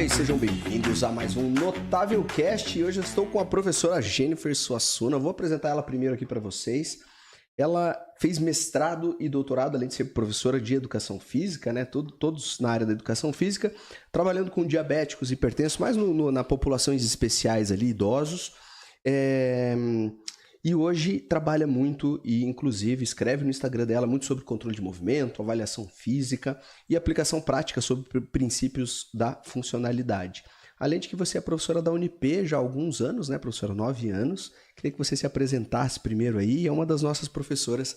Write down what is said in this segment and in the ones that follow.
notáveis, sejam bem-vindos a mais um Notável Cast. E hoje eu estou com a professora Jennifer Suassuna. Vou apresentar ela primeiro aqui para vocês. Ela fez mestrado e doutorado, além de ser professora de educação física, né? Todos na área da educação física, trabalhando com diabéticos, hipertensos, mais na populações especiais ali, idosos. E hoje trabalha muito e, inclusive, escreve no Instagram dela muito sobre controle de movimento, avaliação física e aplicação prática sobre princípios da funcionalidade. Além de que você é professora da Unip já há alguns anos, né, professora? 9 anos. Queria que você se apresentasse primeiro aí. É uma das nossas professoras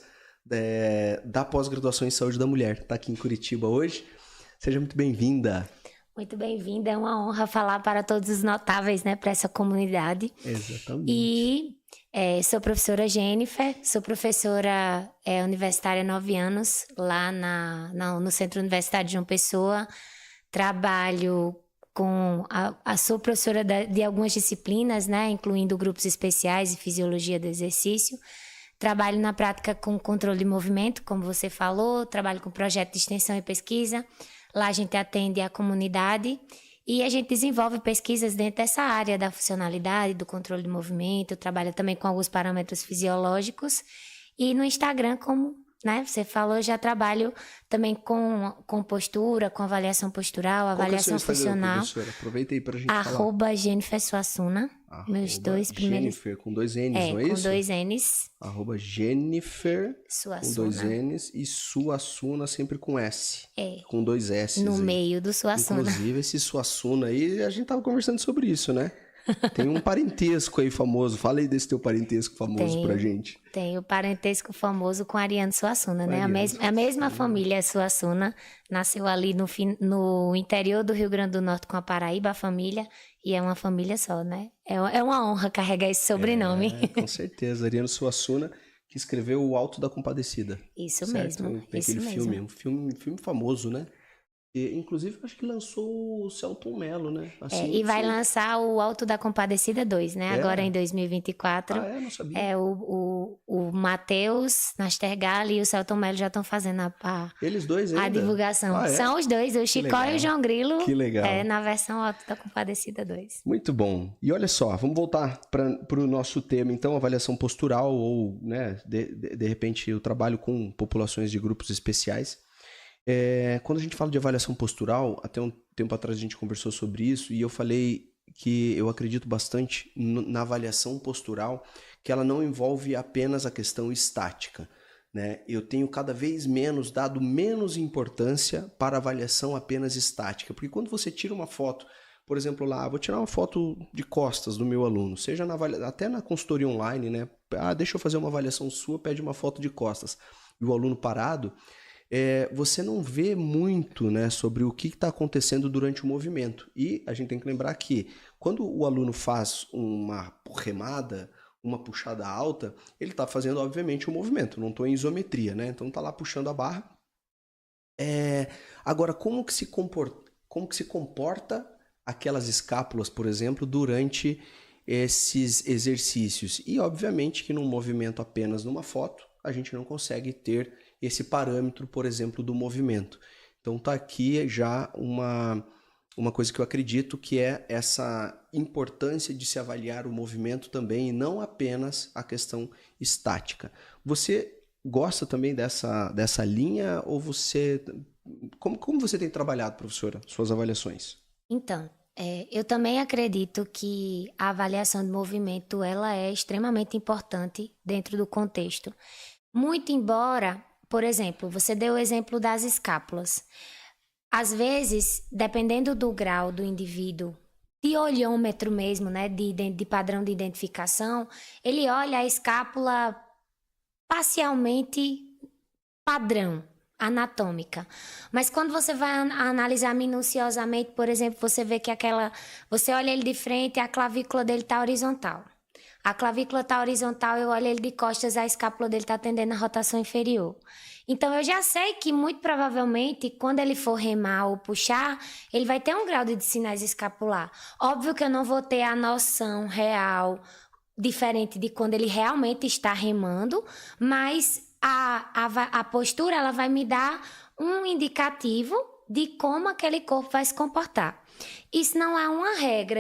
da pós-graduação em saúde da mulher. Está aqui em Curitiba hoje. Seja muito bem-vinda. Muito bem-vinda. É uma honra falar para todos os notáveis, né, para essa comunidade. Exatamente. E sou professora Jennifer, sou professora universitária há 9 anos, lá no Centro Universitário de João Pessoa. Trabalho sou professora de algumas disciplinas, né, incluindo grupos especiais e fisiologia do exercício. Trabalho na prática com controle de movimento, como você falou, trabalho com projeto de extensão e pesquisa. Lá a gente atende a comunidade e a gente desenvolve pesquisas dentro dessa área da funcionalidade, do controle de movimento, trabalha também com alguns parâmetros fisiológicos. E no Instagram, como, né, você falou, eu já trabalho também com postura, com avaliação postural, avaliação funcional. Professora? Aproveita aí pra gente falar. @Jennifer Suassuna. Meus dois primeiros. Jennifer com 2 N's, não é com isso? 2 N's. @Jennifer Suassuna. com 2 N's e Suassuna sempre com S. Com 2 S. No meio do Suassuna. Inclusive, esse Suassuna aí, a gente tava conversando sobre isso, né? Tem um parentesco aí famoso. Fala aí desse teu parentesco famoso pra gente. Tem o parentesco famoso com Ariano Suassuna, né? A mesma família Suassuna. Nasceu ali no interior do Rio Grande do Norte com a Paraíba, a família. E é uma família só, né? É uma honra carregar esse sobrenome. Com certeza. Ariano Suassuna, que escreveu O Alto da Compadecida. Isso certo? mesmo. Tem isso aquele mesmo. filme famoso, né? E, inclusive, acho que lançou o Celton Mello, né? Assim, E vai lançar o Alto da Compadecida 2, né? Agora em 2024. Não sabia. O Matheus Nastergalli e o Celton Mello já estão fazendo Eles dois ainda? a divulgação. São os dois, o Chicó e o João Grilo. Que legal. Na versão Alto da Compadecida 2. Muito bom. E olha só, vamos voltar para o nosso tema, então, avaliação postural ou, né, de repente, o trabalho com populações de grupos especiais. Quando a gente fala de avaliação postural, até um tempo atrás a gente conversou sobre isso e eu falei que eu acredito bastante na avaliação postural, que ela não envolve apenas a questão estática, né? Eu tenho cada vez dado menos importância para a avaliação apenas estática, porque quando você tira uma foto, por exemplo, lá, vou tirar uma foto de costas do meu aluno, seja até na consultoria online, né? Deixa eu fazer uma avaliação sua, pede uma foto de costas, e o aluno parado, você não vê muito, né, sobre o que está acontecendo durante o movimento. E a gente tem que lembrar que quando o aluno faz uma remada, uma puxada alta, ele está fazendo, obviamente, um movimento. Não estou em isometria, né? Então está lá puxando a barra. Agora, como que se comporta aquelas escápulas, por exemplo, durante esses exercícios? E, obviamente, que num movimento apenas numa foto, a gente não consegue ter esse parâmetro, por exemplo, do movimento. Então tá aqui já uma coisa que eu acredito que é essa importância de se avaliar o movimento também e não apenas a questão estática. Você gosta também dessa linha ou você... Como você tem trabalhado, professora, suas avaliações? Então, eu também acredito que a avaliação de movimento ela é extremamente importante dentro do contexto. Muito embora, por exemplo, você deu o exemplo das escápulas. Às vezes, dependendo do grau do indivíduo, de olhômetro mesmo, né, de padrão de identificação, ele olha a escápula parcialmente padrão, anatômica. Mas quando você vai analisar minuciosamente, por exemplo, você vê que você olha ele de frente e a clavícula dele está horizontal. A clavícula está horizontal, eu olho ele de costas, a escápula dele está tendendo a rotação inferior. Então, eu já sei que, muito provavelmente, quando ele for remar ou puxar, ele vai ter um grau de sinais escapular. Óbvio que eu não vou ter a noção real, diferente de quando ele realmente está remando, mas a postura ela vai me dar um indicativo de como aquele corpo vai se comportar. Isso não é uma regra,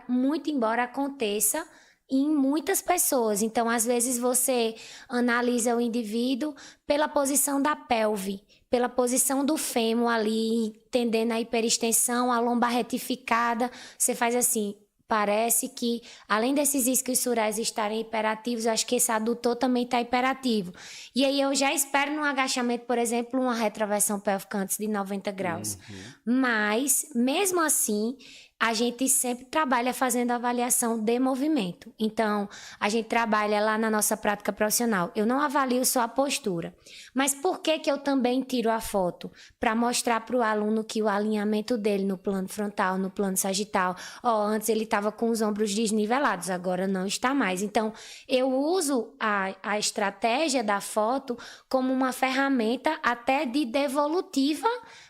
muito embora aconteça em muitas pessoas. Então, às vezes, você analisa o indivíduo pela posição da pelve, pela posição do fêmur ali, entendendo a hiperextensão, a lombar retificada. Você faz assim, parece que, além desses isquiosurais estarem hiperativos, eu acho que esse adutor também está hiperativo. E aí eu já espero no agachamento, por exemplo, uma retroversão pélvica antes de 90 graus. Mas, mesmo assim, a gente sempre trabalha fazendo avaliação de movimento. Então, a gente trabalha lá na nossa prática profissional. Eu não avalio só a postura. Mas por que eu também tiro a foto? Para mostrar para o aluno que o alinhamento dele no plano frontal, no plano sagital, antes ele estava com os ombros desnivelados, agora não está mais. Então, eu uso a estratégia da foto como uma ferramenta até de devolutiva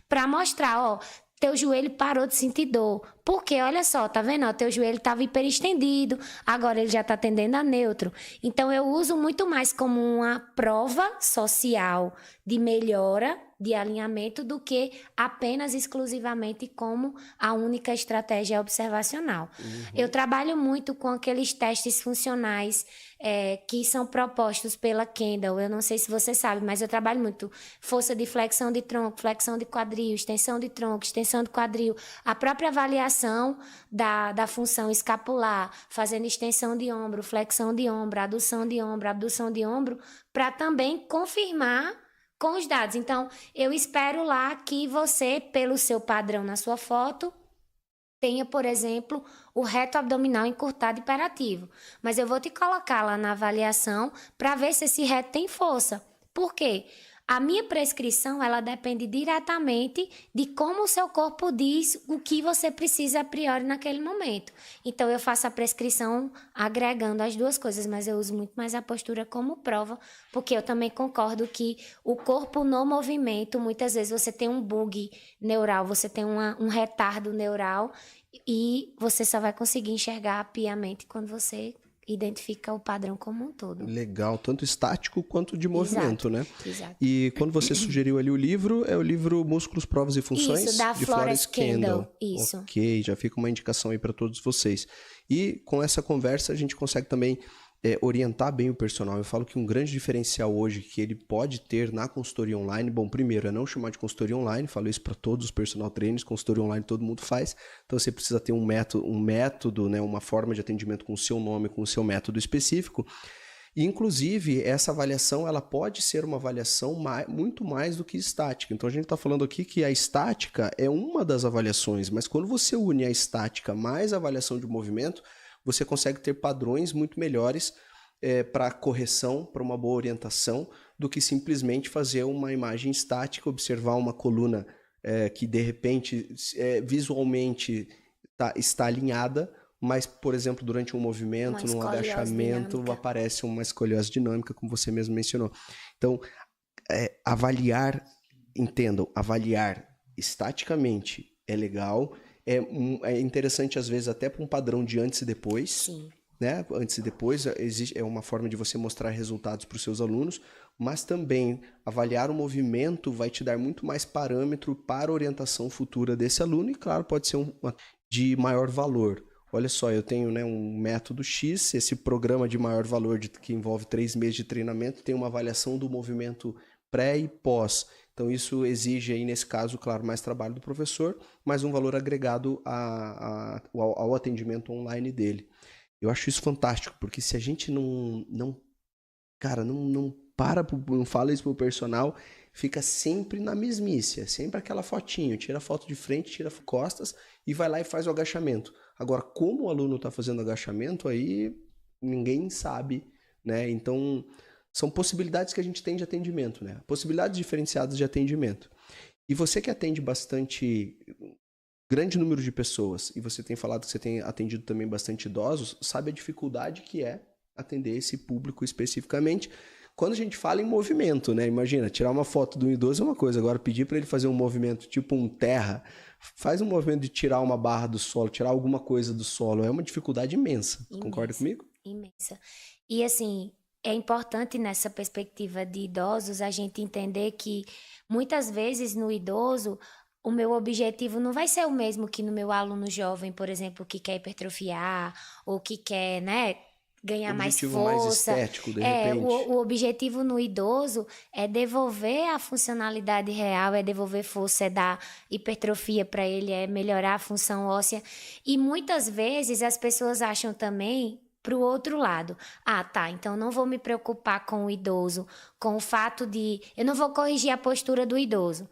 para mostrar, teu joelho parou de sentir dor. Porque, olha só, tá vendo? Teu joelho estava hiperestendido, agora ele já está tendendo a neutro. Então, eu uso muito mais como uma prova social de melhora de alinhamento do que apenas exclusivamente como a única estratégia observacional. Eu trabalho muito com aqueles testes funcionais que são propostos pela Kendall. Eu não sei se você sabe, mas eu trabalho muito força de flexão de tronco, flexão de quadril, extensão de tronco, extensão de quadril, a própria avaliação da função escapular, fazendo extensão de ombro, flexão de ombro, abdução de ombro, para também confirmar com os dados. Então, eu espero lá que você, pelo seu padrão na sua foto, tenha, por exemplo, o reto abdominal encurtado hiperativo. Mas eu vou te colocar lá na avaliação para ver se esse reto tem força. Por quê? A minha prescrição, ela depende diretamente de como o seu corpo diz o que você precisa a priori naquele momento. Então, eu faço a prescrição agregando as duas coisas, mas eu uso muito mais a postura como prova, porque eu também concordo que o corpo no movimento, muitas vezes você tem um bug neural, você tem um retardo neural e você só vai conseguir enxergar piamente quando você identifica o padrão como um todo. Legal, tanto estático quanto de movimento, Exato, né? Exato. E quando você sugeriu ali o livro, é o livro Músculos, Provas e Funções? Isso, da de Flores Kendall. Isso. Ok, já fica uma indicação aí para todos vocês. E com essa conversa a gente consegue também orientar bem o personal. Eu falo que um grande diferencial hoje que ele pode ter na consultoria online, bom, primeiro é não chamar de consultoria online, falo isso para todos os personal trainers, consultoria online todo mundo faz, então você precisa ter um método, né, uma forma de atendimento com o seu nome, com o seu método específico. E, inclusive, essa avaliação ela pode ser uma avaliação muito mais do que estática. Então, a gente está falando aqui que a estática é uma das avaliações, mas quando você une a estática mais a avaliação de movimento, você consegue ter padrões muito melhores para correção, para uma boa orientação, do que simplesmente fazer uma imagem estática, observar uma coluna que, de repente, visualmente está alinhada, mas, por exemplo, durante um movimento, num agachamento, aparece uma escoliose dinâmica, como você mesmo mencionou. Então, avaliar estaticamente é legal, é interessante, às vezes, até para um padrão de antes e depois. Sim. Né? Antes e depois, é uma forma de você mostrar resultados para os seus alunos, mas também avaliar o movimento vai te dar muito mais parâmetro para a orientação futura desse aluno e, claro, pode ser de maior valor. Olha só, eu tenho, né, um método X, esse programa de maior valor que envolve 3 meses de treinamento, tem uma avaliação do movimento pré e pós. Então, isso exige, aí, nesse caso, claro, mais trabalho do professor, mas um valor agregado ao atendimento online dele. Eu acho isso fantástico, porque se a gente não fala isso pro personal, fica sempre na mesmice, é sempre aquela fotinho, tira a foto de frente, tira costas e vai lá e faz o agachamento. Agora, como o aluno está fazendo agachamento, aí ninguém sabe, né? Então, são possibilidades que a gente tem de atendimento, né? Possibilidades diferenciadas de atendimento. E você que atende bastante grande número de pessoas, e você tem falado que você tem atendido também bastante idosos, sabe a dificuldade que é atender esse público especificamente. Quando a gente fala em movimento, né? Imagina, tirar uma foto de um idoso é uma coisa, agora pedir para ele fazer um movimento tipo um terra, faz um movimento de tirar uma barra do solo, tirar alguma coisa do solo, é uma dificuldade imensa. Concorda comigo? Imensa. E assim, é importante nessa perspectiva de idosos a gente entender que muitas vezes no idoso o meu objetivo não vai ser o mesmo que no meu aluno jovem, por exemplo, que quer hipertrofiar ou que quer, né, ganhar mais Objetivo força. mais estético, de repente. O objetivo no idoso é devolver a funcionalidade real, é devolver força, é dar hipertrofia para ele, é melhorar a função óssea. E muitas vezes as pessoas acham também para o outro lado. Ah, tá, então não vou me preocupar com o idoso, com o fato de... Eu não vou corrigir a postura do idoso.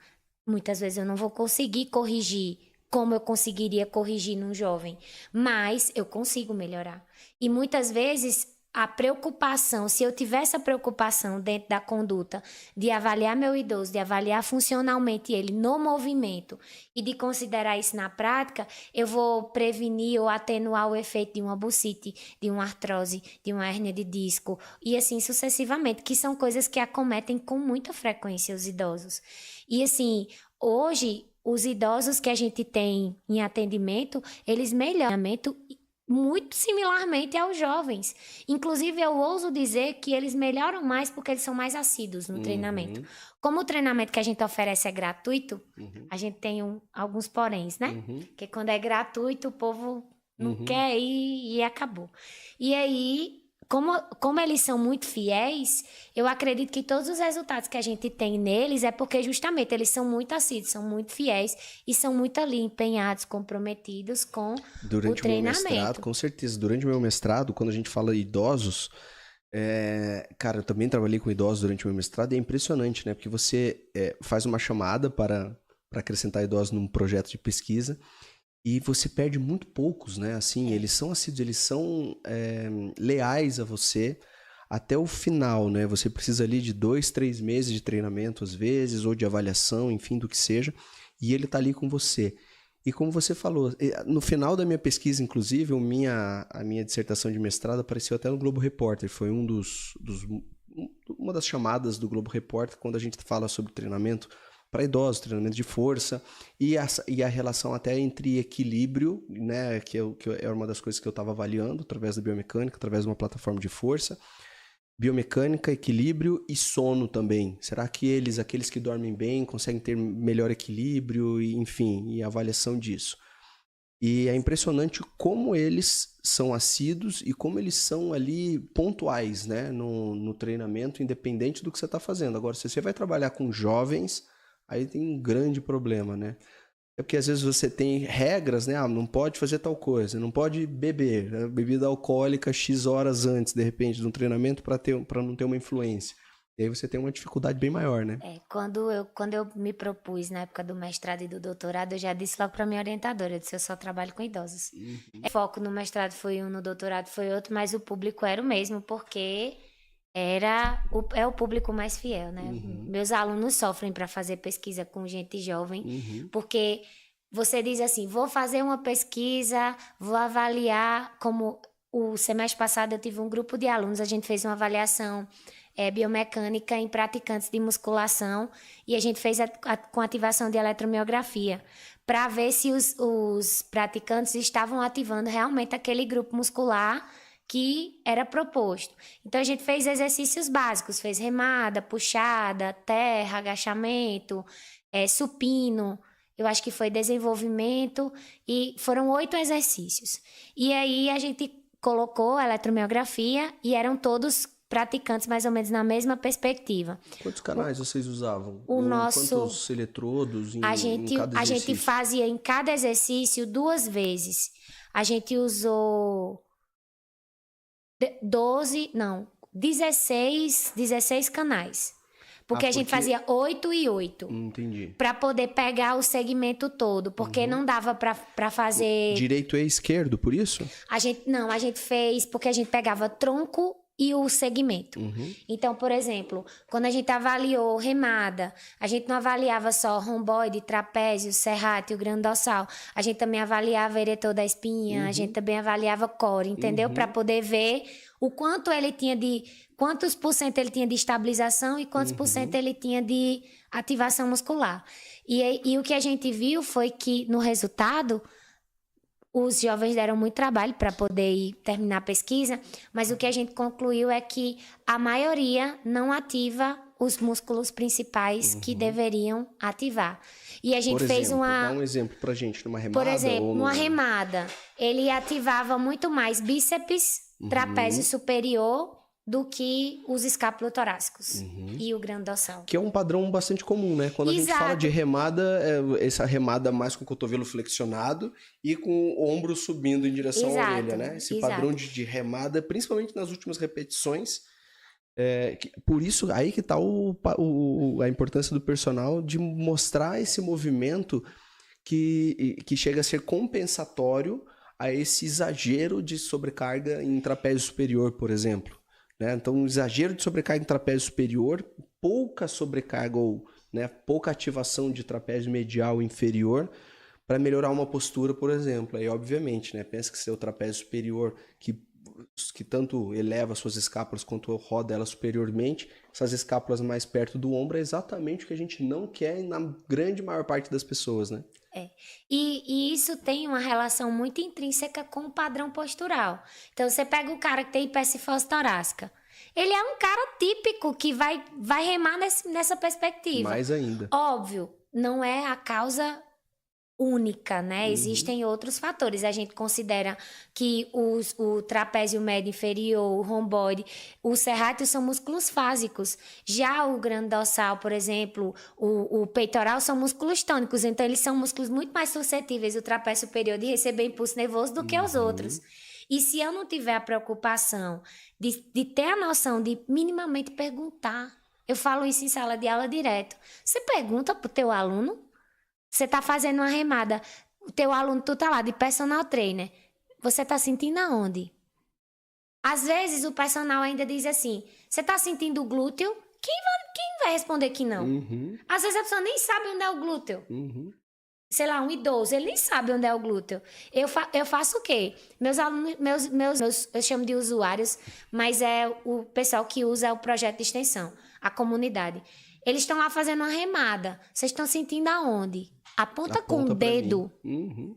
Muitas vezes eu não vou conseguir corrigir como eu conseguiria corrigir num jovem, mas eu consigo melhorar. E muitas vezes a preocupação, se eu tiver essa preocupação dentro da conduta de avaliar meu idoso, de avaliar funcionalmente ele no movimento e de considerar isso na prática, eu vou prevenir ou atenuar o efeito de uma bursite, de uma artrose, de uma hérnia de disco e assim sucessivamente, que são coisas que acometem com muita frequência os idosos. E assim, hoje, os idosos que a gente tem em atendimento, eles melhoram muito similarmente aos jovens. Inclusive, eu ouso dizer que eles melhoram mais porque eles são mais assíduos no treinamento. Como o treinamento que a gente oferece é gratuito, a gente tem alguns poréns, né? Porque quando é gratuito, o povo não quer ir e acabou. E aí... Como eles são muito fiéis, eu acredito que todos os resultados que a gente tem neles é porque justamente eles são muito assíduos, são muito fiéis e são muito ali empenhados, comprometidos com o treinamento. Durante o meu mestrado, com certeza. Durante o meu mestrado, quando a gente fala idosos, cara, eu também trabalhei com idosos durante o meu mestrado e é impressionante, né? Porque você faz uma chamada para acrescentar idosos num projeto de pesquisa e você perde muito poucos, né? Assim, eles são assíduos, eles são leais a você até o final, né? Você precisa ali de 2, 3 meses de treinamento, às vezes, ou de avaliação, enfim, do que seja, e ele tá ali com você. E como você falou, no final da minha pesquisa, inclusive, a minha dissertação de mestrado apareceu até no Globo Repórter. Foi uma das chamadas do Globo Repórter quando a gente fala sobre treinamento para idosos, treinamento de força e a relação até entre equilíbrio, né, que é uma das coisas que eu estava avaliando através da biomecânica, através de uma plataforma de força, biomecânica, equilíbrio e sono também. Será que aqueles que dormem bem, conseguem ter melhor equilíbrio, e, enfim, e a avaliação disso. E é impressionante como eles são assíduos e como eles são ali pontuais, né, no treinamento, independente do que você está fazendo. Agora, se você vai trabalhar com jovens, aí tem um grande problema, né? É porque às vezes você tem regras, né? Ah, não pode fazer tal coisa, não pode beber, né? Bebida alcoólica X horas antes, de repente, de um treinamento para não ter uma influência. E aí você tem uma dificuldade bem maior, né? Quando eu me propus na época do mestrado e do doutorado, eu já disse logo para minha orientadora, eu disse, eu só trabalho com idosos. O foco no mestrado foi um, no doutorado foi outro, mas o público era o mesmo, porque... é o público mais fiel, né? Meus alunos sofrem para fazer pesquisa com gente jovem, porque você diz assim, vou fazer uma pesquisa, vou avaliar, como o semestre passado eu tive um grupo de alunos, a gente fez uma avaliação biomecânica em praticantes de musculação e a gente fez com ativação de eletromiografia, para ver se os praticantes estavam ativando realmente aquele grupo muscular que era proposto. Então, a gente fez exercícios básicos, fez remada, puxada, terra, agachamento, supino, eu acho que foi desenvolvimento, e foram 8 exercícios. E aí, a gente colocou a eletromiografia e eram todos praticantes mais ou menos na mesma perspectiva. Quantos canais vocês usavam? Quantos eletrodos em cada exercício? A gente fazia em cada exercício 2 vezes. A gente usou 16 canais. Porque a gente fazia 8 e 8. Entendi. Para poder pegar o segmento todo. Porque não dava para fazer... Direito e esquerdo, por isso? A gente fez porque a gente pegava tronco e o segmento. Então, por exemplo, quando a gente avaliou remada, a gente não avaliava só romboide, trapézio, serrátil, grande dorsal. A gente também avaliava eretor da espinha, a gente também avaliava core, entendeu? Para poder ver o quanto ele tinha quantos por cento ele tinha de estabilização e quantos por cento ele tinha de ativação muscular. E o que a gente viu foi que, no resultado, os jovens deram muito trabalho para poder terminar a pesquisa, mas o que a gente concluiu é que a maioria não ativa os músculos principais que deveriam ativar. E a gente Por fez exemplo, uma... dá um exemplo pra gente, numa remada Por exemplo, ou numa remada, ele ativava muito mais bíceps, trapézio superior, do que os escapulotorácicos e o grande dorsal. Que é um padrão bastante comum, né? Quando a gente fala Exato. de remada, é essa remada mais com o cotovelo flexionado e com o ombro subindo em direção à Exato, orelha, né? Esse exato. padrão de remada, principalmente nas últimas repetições. Por isso, aí que tá a importância do personal de mostrar esse movimento que chega a ser compensatório a esse exagero de sobrecarga em trapézio superior, por exemplo. Né? Então, um exagero de sobrecarga em trapézio superior, pouca sobrecarga ou, né, pouca ativação de trapézio medial inferior para melhorar uma postura, por exemplo. Aí, obviamente, né, pensa que seu trapézio superior, que tanto eleva suas escápulas quanto roda elas superiormente, essas escápulas mais perto do ombro é exatamente o que a gente não quer na grande maior parte das pessoas, né? E isso tem uma relação muito intrínseca com o padrão postural. Então, você pega o cara que tem hipercifose torácica. Ele é um cara típico que vai remar nessa perspectiva. Mais ainda. Óbvio, não é a causa única, né? Existem outros fatores. A gente considera que o trapézio médio inferior, o romboide, o serrátil são músculos fásicos. Já o grande dorsal, por exemplo, o peitoral são músculos tônicos. Então, eles são músculos muito mais suscetíveis, o trapézio superior, de receber impulso nervoso do que os outros. E se eu não tiver a preocupação de ter a noção de minimamente perguntar, eu falo isso em sala de aula direto. Você pergunta pro teu aluno. Você tá fazendo uma remada, o teu aluno, tu tá lá de personal trainer, você tá sentindo aonde? Às vezes o personal ainda diz assim, você tá sentindo o glúteo? Quem vai responder que não? Às vezes a pessoa nem sabe onde é o glúteo. Sei lá, um idoso, ele nem sabe onde é o glúteo. Eu faço o quê? Meus alunos, eu chamo de usuários, mas é o pessoal que usa o projeto de extensão, a comunidade. Eles estão lá fazendo uma remada. Vocês estão sentindo aonde? Aponta com o dedo.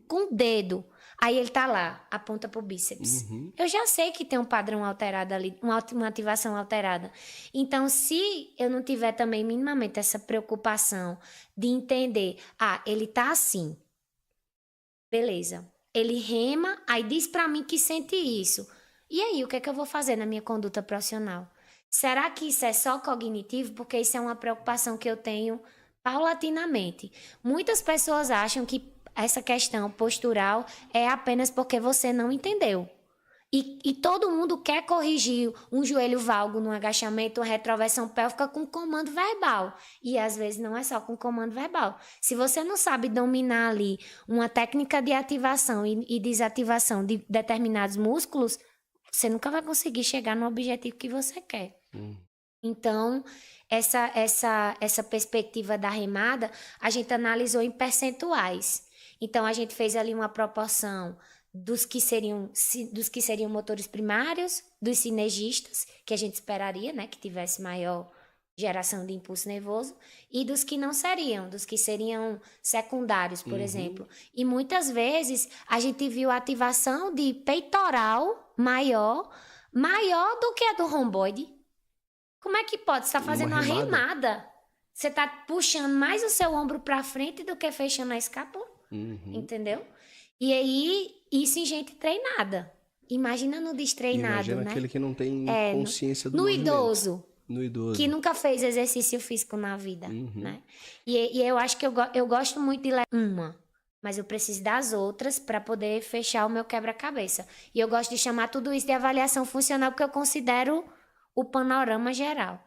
Com o dedo. Aí ele tá lá, aponta pro bíceps. Eu já sei que tem um padrão alterado ali, uma ativação alterada. Então, se eu não tiver também minimamente essa preocupação de entender, ele tá assim. Beleza. Ele rema, aí diz pra mim que sente isso. E aí, o que é que eu vou fazer na minha conduta profissional? Será que isso é só cognitivo? Porque isso é uma preocupação que eu tenho paulatinamente. Muitas pessoas acham que essa questão postural é apenas porque você não entendeu. E todo mundo quer corrigir um joelho valgo no agachamento, uma retroversão pélvica com comando verbal. E às vezes não é só com comando verbal. Se você não sabe dominar ali uma técnica de ativação e desativação de determinados músculos, você nunca vai conseguir chegar no objetivo que você quer. Então, essa perspectiva da remada, a gente analisou em percentuais. Então, a gente fez ali uma proporção dos que seriam motores primários, dos sinergistas, que a gente esperaria, né, que tivesse maior geração de impulso nervoso, e dos que não seriam, dos que seriam secundários, por exemplo. E muitas vezes a gente viu a ativação de peitoral maior do que a do romboide. Como é que pode? Você está fazendo uma remada. Você está puxando mais o seu ombro para frente do que fechando a escápula. Entendeu? E aí, isso em gente treinada. Imagina no destreinado, Imagina, né? aquele que não tem consciência do no movimento. No idoso. Que nunca fez exercício físico na vida, né? E eu acho que eu gosto muito de levar uma, mas eu preciso das outras para poder fechar o meu quebra-cabeça. E eu gosto de chamar tudo isso de avaliação funcional, porque eu considero o panorama geral.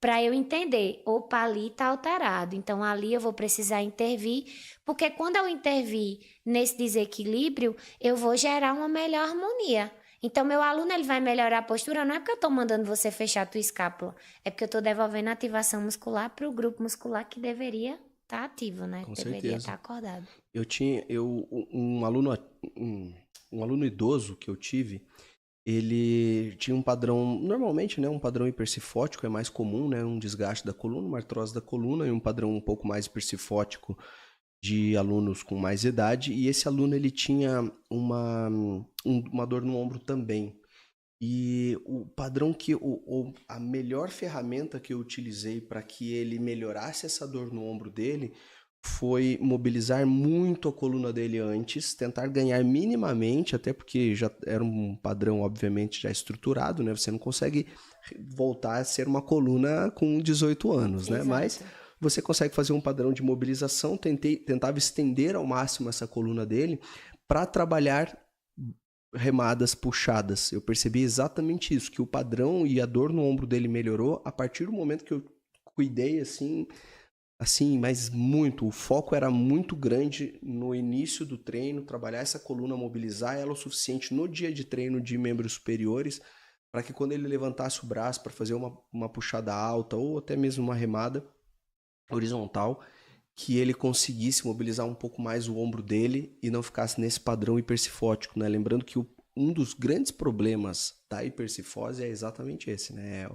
Para eu entender, opa, ali está alterado, então ali eu vou precisar intervir, porque quando eu intervir nesse desequilíbrio, eu vou gerar uma melhor harmonia. Então, meu aluno ele vai melhorar a postura, não é porque eu estou mandando você fechar a tua escápula, é porque eu estou devolvendo a ativação muscular para o grupo muscular que deveria estar ativo, né? Com deveria certeza. estar acordado. Um aluno idoso que eu tive, ele tinha um padrão, normalmente, né, um padrão hipercifótico é mais comum, né, um desgaste da coluna, uma artrose da coluna, e um padrão um pouco mais hipercifótico de alunos com mais idade, e esse aluno ele tinha uma dor no ombro também. E o padrão a melhor ferramenta que eu utilizei para que ele melhorasse essa dor no ombro dele foi mobilizar muito a coluna dele antes, tentar ganhar minimamente, até porque já era um padrão, obviamente, já estruturado, né? Você não consegue voltar a ser uma coluna com 18 anos, né? Exato. Mas você consegue fazer um padrão de mobilização, tentava estender ao máximo essa coluna dele para trabalhar remadas puxadas. Eu percebi exatamente isso, que o padrão e a dor no ombro dele melhorou a partir do momento que eu cuidei assim, mas muito. O foco era muito grande no início do treino, trabalhar essa coluna, mobilizar ela o suficiente no dia de treino de membros superiores, para que quando ele levantasse o braço para fazer uma puxada alta ou até mesmo uma remada horizontal, que ele conseguisse mobilizar um pouco mais o ombro dele e não ficasse nesse padrão hipercifótico, né? Lembrando que um dos grandes problemas da hipercifose é exatamente esse, né?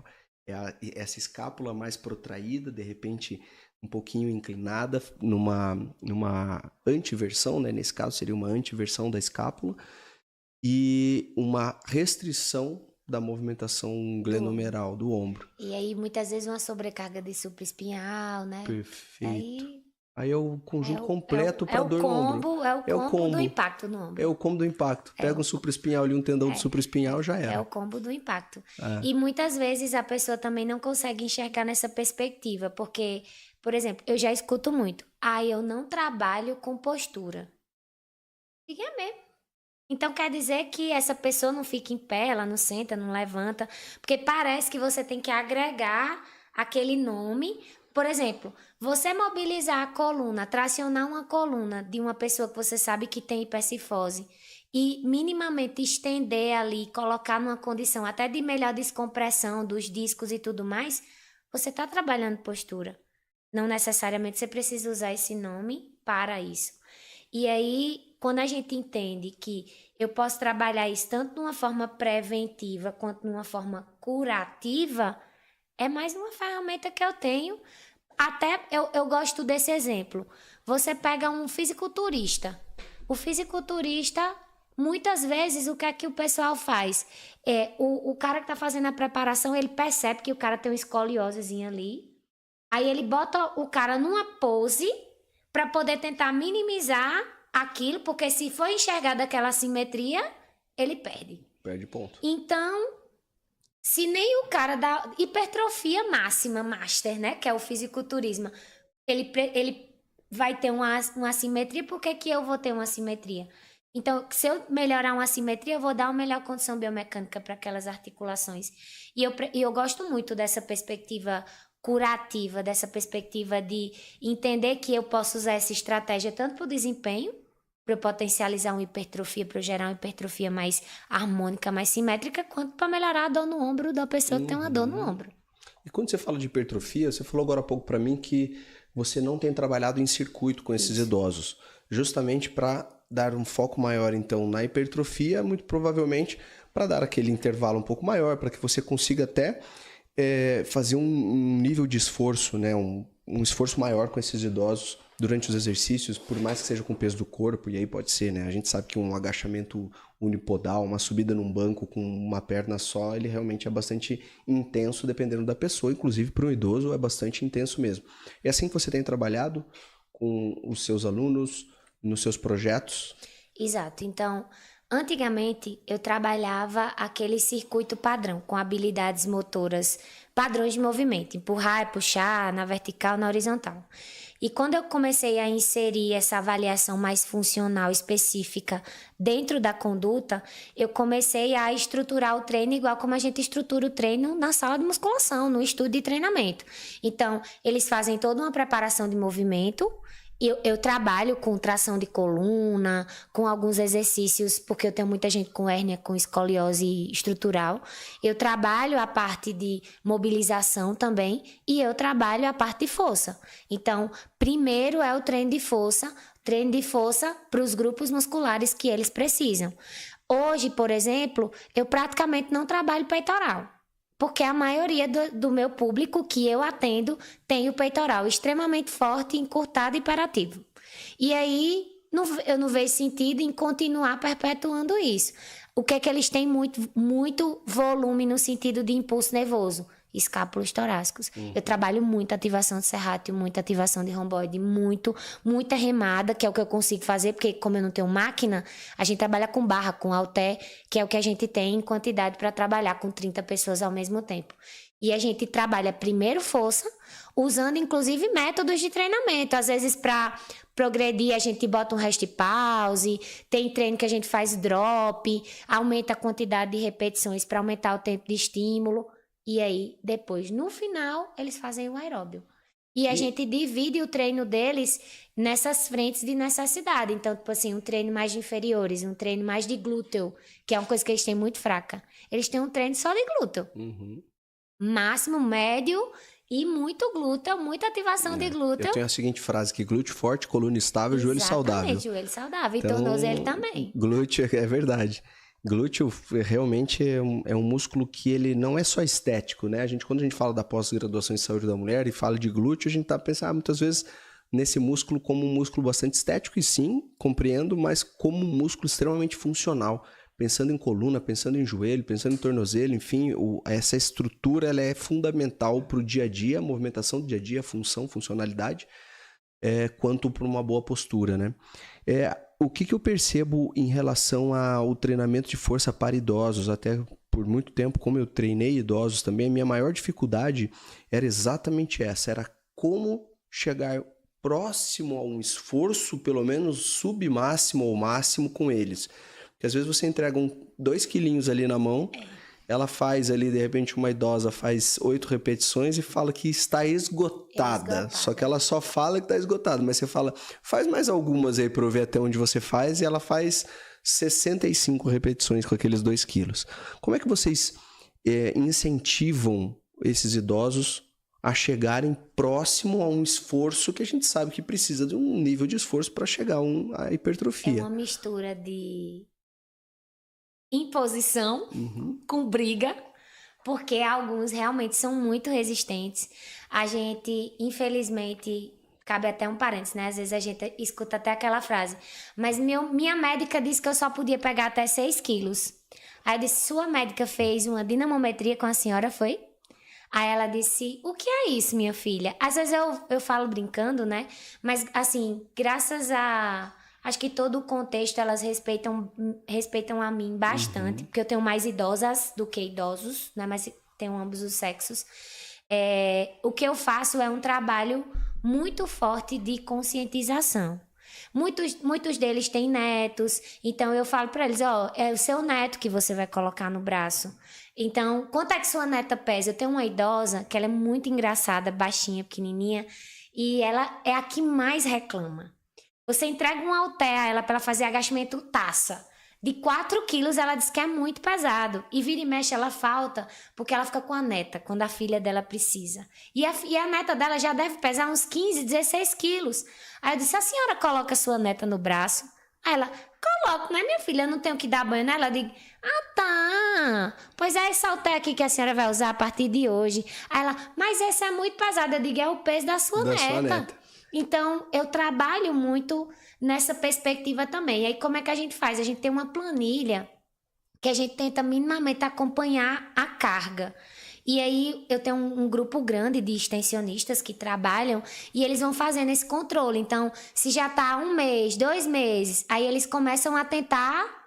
Essa escápula mais protraída, de repente um pouquinho inclinada, numa antiversão, né? Nesse caso seria uma antiversão da escápula, e uma restrição da movimentação glenomeral do ombro. E aí, muitas vezes, uma sobrecarga de supraespinhal, né? Perfeito. Aí é o conjunto completo para dor no ombro. É o combo do impacto no ombro. É o combo do impacto. Pega um supraespinhal ali, um tendão do supraespinhal, já era. É o combo do impacto. E muitas vezes a pessoa também não consegue enxergar nessa perspectiva, porque, por exemplo, eu já escuto muito. Eu não trabalho com postura. E é mesmo. Então quer dizer que essa pessoa não fica em pé, ela não senta, não levanta, porque parece que você tem que agregar aquele nome. Por exemplo, você mobilizar a coluna, tracionar uma coluna de uma pessoa que você sabe que tem hipercifose e minimamente estender ali, colocar numa condição até de melhor descompressão dos discos e tudo mais, você está trabalhando postura. Não necessariamente você precisa usar esse nome para isso. E aí, quando a gente entende que eu posso trabalhar isso tanto de uma forma preventiva quanto de uma forma curativa, é mais uma ferramenta que eu tenho. Até eu gosto desse exemplo. Você pega um fisiculturista. O fisiculturista, muitas vezes, o que é que o pessoal faz? O cara que está fazendo a preparação, ele percebe que o cara tem uma escoliosezinha ali. Aí ele bota o cara numa pose para poder tentar minimizar aquilo, porque se for enxergada aquela assimetria, ele perde. Perde ponto. Então, se nem o cara da hipertrofia máxima, master, né, que é o fisiculturismo, ele vai ter uma assimetria, por que eu vou ter uma assimetria? Então, se eu melhorar uma assimetria, eu vou dar uma melhor condição biomecânica para aquelas articulações. E eu gosto muito dessa perspectiva curativa, dessa perspectiva de entender que eu posso usar essa estratégia tanto para o desempenho, para eu potencializar uma hipertrofia, para eu gerar uma hipertrofia mais harmônica, mais simétrica, quanto para melhorar a dor no ombro da pessoa que tem uma dor no ombro. E quando você fala de hipertrofia, você falou agora há pouco para mim que você não tem trabalhado em circuito com esses idosos, justamente para dar um foco maior, então, na hipertrofia, muito provavelmente para dar aquele intervalo um pouco maior, para que você consiga até fazer um nível de esforço, né? Um esforço maior com esses idosos durante os exercícios, por mais que seja com o peso do corpo, e aí pode ser, né? A gente sabe que um agachamento unipodal, uma subida num banco com uma perna só, ele realmente é bastante intenso dependendo da pessoa, inclusive para um idoso é bastante intenso mesmo. É assim que você tem trabalhado com os seus alunos, nos seus projetos? Exato. Então, antigamente eu trabalhava aquele circuito padrão, com habilidades motoras, padrões de movimento, empurrar e puxar, na vertical, na horizontal. E quando eu comecei a inserir essa avaliação mais funcional específica dentro da conduta, eu comecei a estruturar o treino igual como a gente estrutura o treino na sala de musculação, no estudo de treinamento. Então, eles fazem toda uma preparação de movimento. Eu trabalho com tração de coluna, com alguns exercícios, porque eu tenho muita gente com hérnia, com escoliose estrutural. Eu trabalho a parte de mobilização também e eu trabalho a parte de força. Então, primeiro é o treino de força para os grupos musculares que eles precisam. Hoje, por exemplo, eu praticamente não trabalho peitoral. Porque a maioria do meu público que eu atendo tem o peitoral extremamente forte, encurtado e hiperativo. E aí, eu não vejo sentido em continuar perpetuando isso. O que é que eles têm muito volume no sentido de impulso nervoso? Escápulos torácicos. Eu trabalho muito ativação de serrátil, muita ativação de romboide, muita remada, que é o que eu consigo fazer, porque como eu não tenho máquina, a gente trabalha com barra, com halter, que é o que a gente tem em quantidade para trabalhar com 30 pessoas ao mesmo tempo. E a gente trabalha primeiro força, usando inclusive métodos de treinamento. Às vezes para progredir a gente bota um rest pause, tem treino que a gente faz drop, aumenta a quantidade de repetições para aumentar o tempo de estímulo. E aí, depois, no final, eles fazem o aeróbio. E a gente divide o treino deles nessas frentes de necessidade. Então, tipo assim, um treino mais de inferiores, um treino mais de glúteo, que é uma coisa que eles têm muito fraca. Eles têm um treino só de glúteo. Máximo, médio e muito glúteo, muita ativação de glúteo. Eu tenho a seguinte frase aqui: glúteo forte, coluna estável, joelho saudável. Exatamente, joelho saudável. Então, E tornozelo também. Glúteo, é verdade. Glúteo realmente é um músculo que ele não é só estético, né? Quando a gente fala da pós-graduação em saúde da mulher e fala de glúteo, a gente tá pensando muitas vezes nesse músculo como um músculo bastante estético, e sim, compreendo, mas como um músculo extremamente funcional. Pensando em coluna, pensando em joelho, pensando em tornozelo, enfim, essa estrutura ela é fundamental para o dia a dia, a movimentação do dia a dia, funcionalidade, quanto para uma boa postura, né? O que eu percebo em relação ao treinamento de força para idosos, até por muito tempo, como eu treinei idosos também, a minha maior dificuldade era exatamente essa, era como chegar próximo a um esforço, pelo menos submáximo ou máximo com eles. Porque às vezes você entrega 2 quilinhos ali na mão, ela faz ali, de repente, uma idosa faz 8 repetições e fala que está esgotada. Só que ela só fala que está esgotada, mas você fala, faz mais algumas aí para eu ver até onde você faz, e ela faz 65 repetições com aqueles 2 quilos. Como é que vocês incentivam esses idosos a chegarem próximo a um esforço que a gente sabe que precisa de um nível de esforço para chegar à hipertrofia? É uma mistura de imposição com briga, porque alguns realmente são muito resistentes. A gente, infelizmente, cabe até um parênteses, né? Às vezes a gente escuta até aquela frase, mas minha médica disse que eu só podia pegar até 6 quilos. Aí eu disse, sua médica fez uma dinamometria com a senhora, foi? Aí ela disse, o que é isso, minha filha? Às vezes eu falo brincando, né? Mas, assim, graças a... Acho que todo o contexto elas respeitam a mim bastante, porque eu tenho mais idosas do que idosos, né? Mas tenho ambos os sexos. O que eu faço é um trabalho muito forte de conscientização. Muitos deles têm netos, então eu falo para eles, é o seu neto que você vai colocar no braço. Então, quanto é que sua neta pesa? Eu tenho uma idosa que ela é muito engraçada, baixinha, pequenininha, e ela é a que mais reclama. Você entrega um halter a ela para ela fazer agachamento taça. De 4 quilos, ela diz que é muito pesado. E vira e mexe, ela falta, porque ela fica com a neta, quando a filha dela precisa. E a neta dela já deve pesar uns 15, 16 quilos. Aí eu disse, a senhora coloca a sua neta no braço? Aí ela, coloco, né, minha filha? Eu não tenho que dar banho nela. Eu digo, tá. Pois é esse halter aqui que a senhora vai usar a partir de hoje. Aí ela, mas esse é muito pesado. Eu digo, é o peso da sua neta. Então, eu trabalho muito nessa perspectiva também. E aí, como é que a gente faz? A gente tem uma planilha que a gente tenta minimamente acompanhar a carga. E aí, eu tenho um grupo grande de extensionistas que trabalham e eles vão fazendo esse controle. Então, se já tá 1 mês, 2 meses, aí eles começam a tentar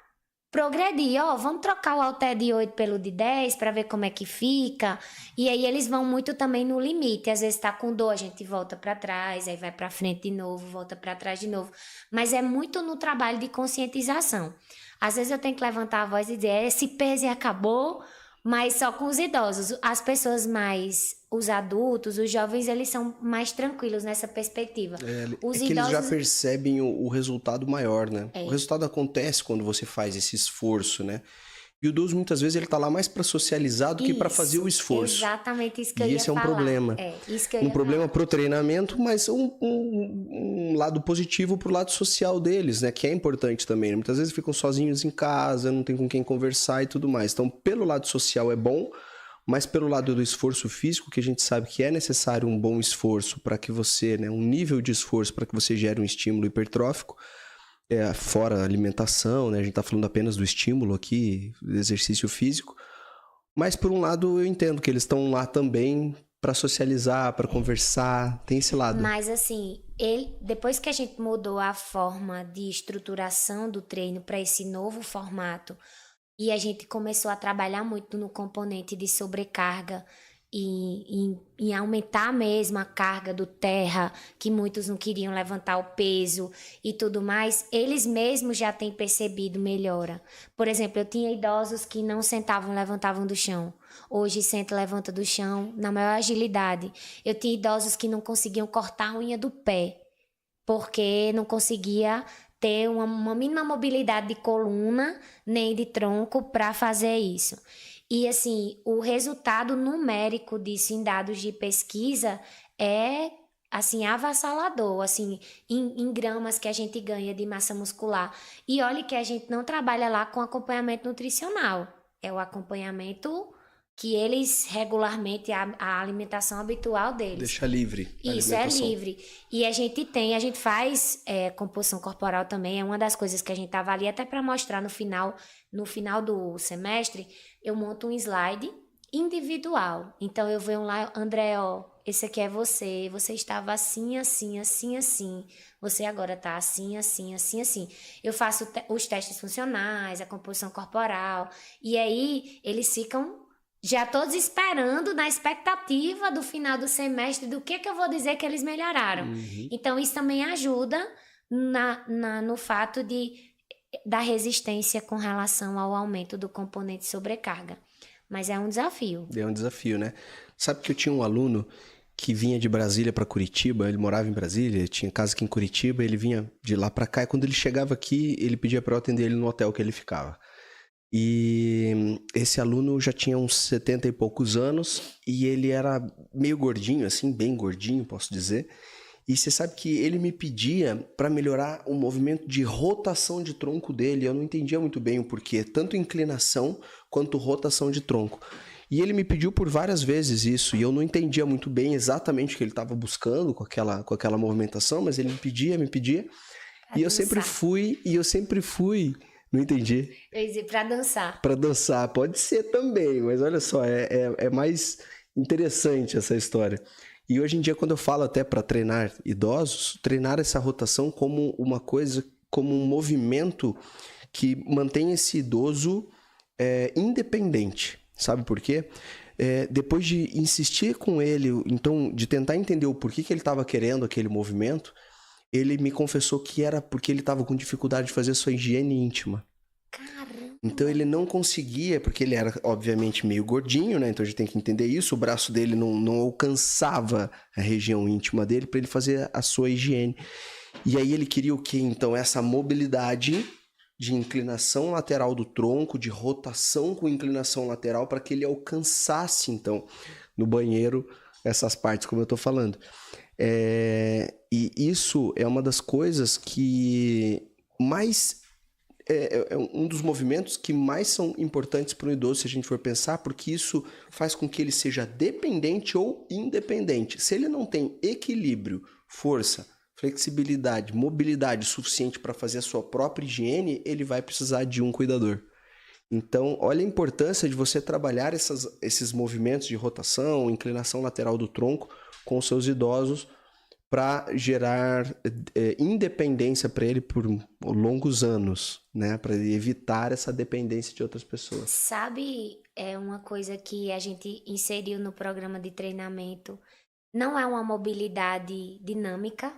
progredir, vamos trocar o halter de 8 pelo de 10 para ver como é que fica. E aí eles vão muito também no limite. Às vezes tá com dor, a gente volta para trás, aí vai para frente de novo, volta para trás de novo. Mas é muito no trabalho de conscientização. Às vezes eu tenho que levantar a voz e dizer, esse peso acabou, mas só com os idosos. As pessoas os adultos, os jovens, eles são mais tranquilos nessa perspectiva. Os idosos... eles já percebem o resultado maior, né? O resultado acontece quando você faz esse esforço, né? E o idoso, muitas vezes, ele tá lá mais para socializar do que para fazer o esforço. Exatamente isso que eu ia falar. E esse é um problema. Isso que eu ia problema pro treinamento, mas um lado positivo pro lado social deles, né? Que é importante também. Muitas vezes ficam sozinhos em casa, não tem com quem conversar e tudo mais. Então, pelo lado social é bom, mas pelo lado do esforço físico, que a gente sabe que é necessário um bom esforço para que você, né? Um nível de esforço para que você gere um estímulo hipertrófico, fora a alimentação, né? A gente tá falando apenas do estímulo aqui, do exercício físico. Mas, por um lado, eu entendo que eles estão lá também para socializar, para conversar, tem esse lado. Mas assim, depois que a gente mudou a forma de estruturação do treino para esse novo formato, e a gente começou a trabalhar muito no componente de sobrecarga e em aumentar mesmo a carga do terra, que muitos não queriam levantar o peso e tudo mais, eles mesmos já têm percebido melhora. Por exemplo, eu tinha idosos que não sentavam, levantavam do chão. Hoje senta e levanta do chão na maior agilidade. Eu tinha idosos que não conseguiam cortar a unha do pé, porque não conseguia ter uma mínima mobilidade de coluna nem de tronco para fazer isso. E assim, o resultado numérico disso em dados de pesquisa é assim avassalador, assim, em gramas que a gente ganha de massa muscular. E olha que a gente não trabalha lá com acompanhamento nutricional. É o acompanhamento que eles regularmente, a alimentação habitual deles. Deixa livre a Isso, alimentação. é livre. E a gente faz composição corporal também, é uma das coisas que a gente avalia, até para mostrar no final do semestre, eu monto um slide individual. Então eu venho lá, André, ó, esse aqui é você estava assim, assim, assim, assim, você agora tá assim, assim, assim, assim. Eu faço os testes funcionais, a composição corporal, e aí eles ficam já todos esperando, na expectativa do final do semestre, do que eu vou dizer que eles melhoraram. Uhum. Então, isso também ajuda no fato da resistência com relação ao aumento do componente sobrecarga. Mas é um desafio. É um desafio, né? Sabe que eu tinha um aluno que vinha de Brasília para Curitiba, ele morava em Brasília, tinha casa aqui em Curitiba, ele vinha de lá para cá, e quando ele chegava aqui, ele pedia para eu atender ele no hotel que ele ficava. E esse aluno já tinha uns 70 e poucos anos e ele era meio gordinho, assim, bem gordinho, posso dizer. E você sabe que ele me pedia para melhorar o movimento de rotação de tronco dele. Eu não entendia muito bem o porquê, tanto inclinação quanto rotação de tronco. E ele me pediu por várias vezes isso, e eu não entendia muito bem exatamente o que ele estava buscando com aquela movimentação, mas ele me pedia. Pra E eu sempre fui. Não entendi. Eu ia dizer, pra dançar. Para dançar, pode ser também, mas olha só, é mais interessante essa história. E hoje em dia, quando eu falo até para treinar idosos, treinar essa rotação como uma coisa, como um movimento que mantém esse idoso independente. Sabe por quê? Depois de insistir com ele, então, de tentar entender o porquê que ele estava querendo aquele movimento, ele me confessou que era porque ele estava com dificuldade de fazer sua higiene íntima. Caramba! Então ele não conseguia, porque ele era obviamente meio gordinho, né? Então a gente tem que entender isso. O braço dele não alcançava a região íntima dele para ele fazer a sua higiene. E aí ele queria o quê? Então essa mobilidade de inclinação lateral do tronco, de rotação com inclinação lateral, para que ele alcançasse, então, no banheiro, essas partes, como eu tô falando. E isso é uma das coisas que mais... É um dos movimentos que mais são importantes para o idoso, se a gente for pensar, porque isso faz com que ele seja dependente ou independente. Se ele não tem equilíbrio, força, flexibilidade, mobilidade suficiente para fazer a sua própria higiene, ele vai precisar de um cuidador. Então, olha a importância de você trabalhar esses movimentos de rotação, inclinação lateral do tronco com os seus idosos, para gerar independência para ele por longos anos, né? Para evitar essa dependência de outras pessoas. Sabe, é uma coisa que a gente inseriu no programa de treinamento. Não é uma mobilidade dinâmica,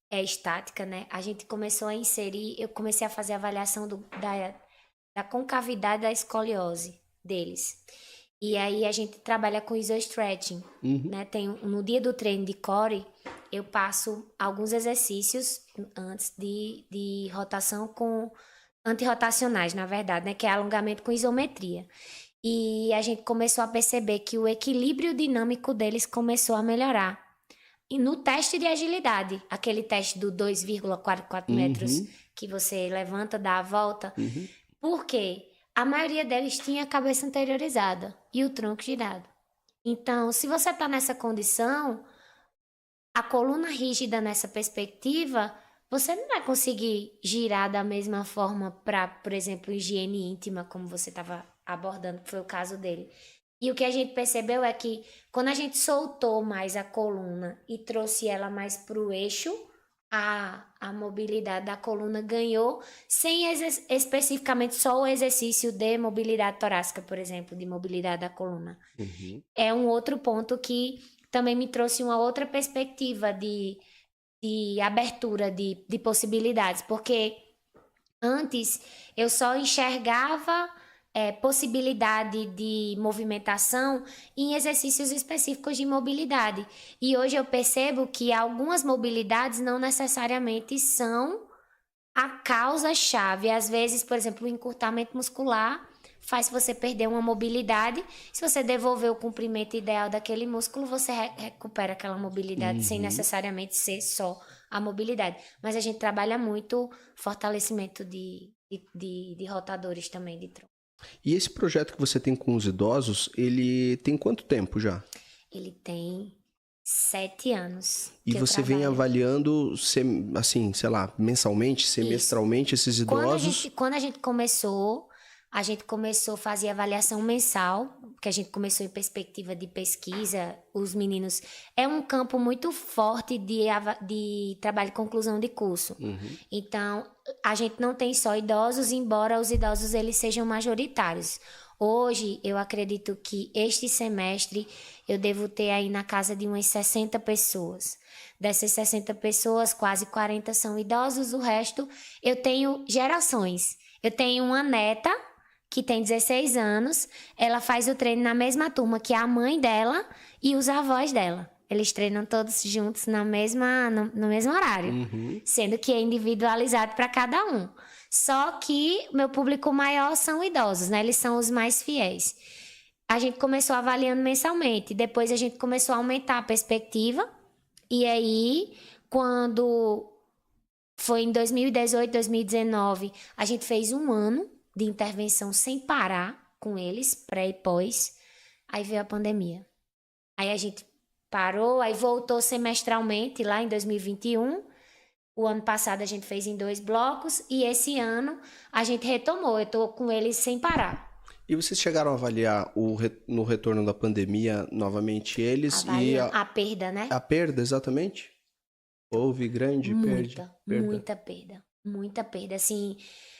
é estática, né? A gente começou a inserir, eu comecei a fazer a avaliação da concavidade da escoliose deles. E aí a gente trabalha com isostretching, né? No dia do treino de core, eu passo alguns exercícios antes de rotação antirrotacionais, na verdade, né? Que é alongamento com isometria. E a gente começou a perceber que o equilíbrio dinâmico deles começou a melhorar. E no teste de agilidade, aquele teste do 2,44 metros que você levanta, dá a volta. Por quê? A maioria deles tinha a cabeça anteriorizada e o tronco girado. Então, se você está nessa condição, a coluna rígida nessa perspectiva você não vai conseguir girar da mesma forma para, por exemplo, higiene íntima, como você estava abordando, que foi o caso dele. E o que a gente percebeu é que quando a gente soltou mais a coluna e trouxe ela mais para o eixo, a mobilidade da coluna ganhou, sem especificamente só o exercício de mobilidade torácica, por exemplo, de mobilidade da coluna. Uhum. É um outro ponto que também me trouxe uma outra perspectiva de abertura de possibilidades, porque antes eu só enxergava possibilidade de movimentação em exercícios específicos de mobilidade. E hoje eu percebo que algumas mobilidades não necessariamente são a causa-chave. Às vezes, por exemplo, o encurtamento muscular faz você perder uma mobilidade. Se você devolver o comprimento ideal daquele músculo, você recupera aquela mobilidade sem necessariamente ser só a mobilidade. Mas a gente trabalha muito fortalecimento de rotadores também de tronco. E esse projeto que você tem com os idosos, ele tem quanto tempo já? Ele tem 7 anos. E você vem avaliando, assim, sei lá, mensalmente, semestralmente, esses idosos? Quando a gente começou a fazer avaliação mensal, que a gente começou em perspectiva de pesquisa. Os meninos... É um campo muito forte de trabalho de conclusão de curso. Uhum. Então, a gente não tem só idosos, embora os idosos eles sejam majoritários. Hoje, eu acredito que este semestre eu devo ter aí na casa de umas 60 pessoas. Dessas 60 pessoas, quase 40 são idosos, o resto eu tenho gerações. Eu tenho uma neta que tem 16 anos, ela faz o treino na mesma turma que a mãe dela e os avós dela. Eles treinam todos juntos no mesmo horário, sendo que é individualizado para cada um. Só que meu público maior são idosos, né? Eles são os mais fiéis. A gente começou avaliando mensalmente, depois a gente começou a aumentar a perspectiva, e aí, quando foi em 2018, 2019, a gente fez um ano de intervenção sem parar com eles, pré e pós. Aí veio a pandemia. Aí a gente parou, aí voltou semestralmente lá em 2021. O ano passado a gente fez em 2 blocos e esse ano a gente retomou. Eu tô com eles sem parar. E vocês chegaram a avaliar no retorno da pandemia novamente eles a perda, né? A perda, exatamente? Houve grande perda? Muita perda. Assim,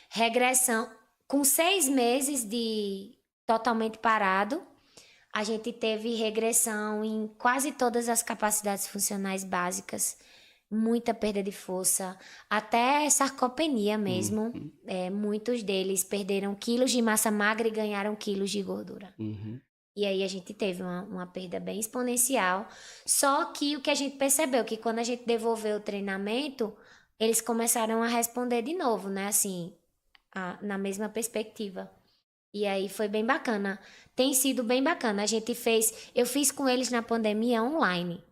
regressão. Com 6 meses de totalmente parado, a gente teve regressão em quase todas as capacidades funcionais básicas. Muita perda de força, até sarcopenia mesmo. Muitos deles perderam quilos de massa magra e ganharam quilos de gordura. E aí a gente teve uma perda bem exponencial. Só que o que a gente percebeu, que quando a gente devolveu o treinamento, eles começaram a responder de novo, né? Assim, na mesma perspectiva. E aí foi bem bacana. Tem sido bem bacana. Eu fiz com eles na pandemia online.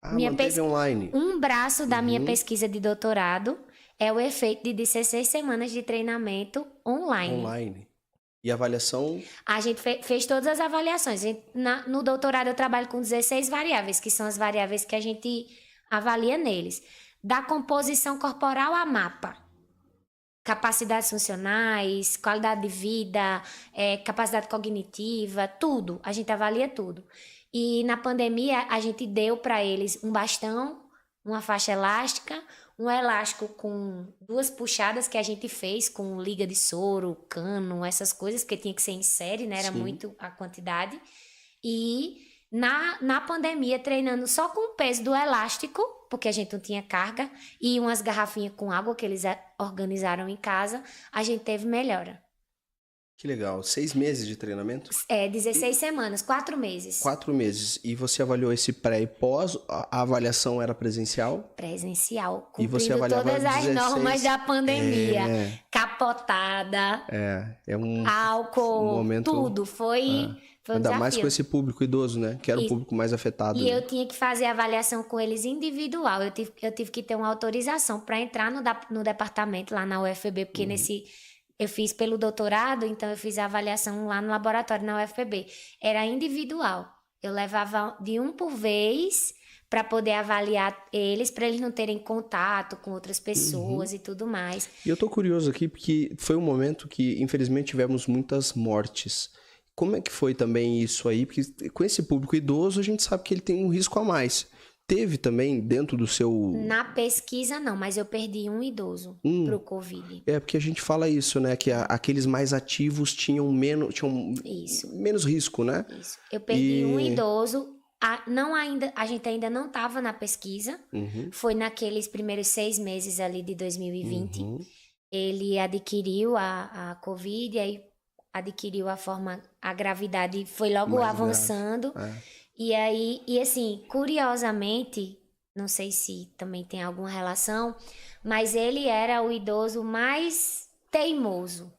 Manteve online. Um braço da minha pesquisa de doutorado é o efeito de 16 semanas de treinamento online. E avaliação? A gente fez todas as avaliações. No doutorado eu trabalho com 16 variáveis, que são as variáveis que a gente avalia neles. Da composição corporal a mapa. Capacidades funcionais, qualidade de vida, capacidade cognitiva, tudo. A gente avalia tudo. E na pandemia, a gente deu para eles um bastão, uma faixa elástica, um elástico com 2 puxadas que a gente fez com liga de soro, cano, essas coisas, porque tinha que ser em série, né? Era muito a quantidade. E na pandemia, treinando só com o peso do elástico, porque a gente não tinha carga, e umas garrafinhas com água que eles organizaram em casa, a gente teve melhora. Que legal. 6 meses de treinamento? 16 semanas, 4 meses. 4 meses. E você avaliou esse pré e pós? A avaliação era presencial? Presencial. E você avaliava todas as 16... normas da pandemia. Capotada. álcool, um momento... tudo. Foi um Ainda desafio. mais com esse público idoso, né? Que era o público mais afetado. E eu tinha que fazer a avaliação com eles individual. Eu tive que ter uma autorização para entrar no departamento lá na UFPB, porque eu fiz pelo doutorado, então eu fiz a avaliação lá no laboratório na UFPB. Era individual. Eu levava de um por vez para poder avaliar eles, para eles não terem contato com outras pessoas e tudo mais. E eu tô curioso aqui porque foi um momento que, infelizmente, tivemos muitas mortes. Como é que foi também isso aí? Porque com esse público idoso, a gente sabe que ele tem um risco a mais. Teve também dentro do seu... Na pesquisa, não, mas eu perdi um idoso pro Covid. É, porque a gente fala isso, né? Que aqueles mais ativos tinham menos risco, né? Isso. Eu perdi um idoso. A gente ainda não estava na pesquisa. Foi naqueles primeiros 6 meses ali de 2020. Ele adquiriu a Covid, e aí adquiriu a gravidade foi logo mais avançando. E aí, assim, curiosamente, não sei se também tem alguma relação, mas ele era o idoso mais teimoso.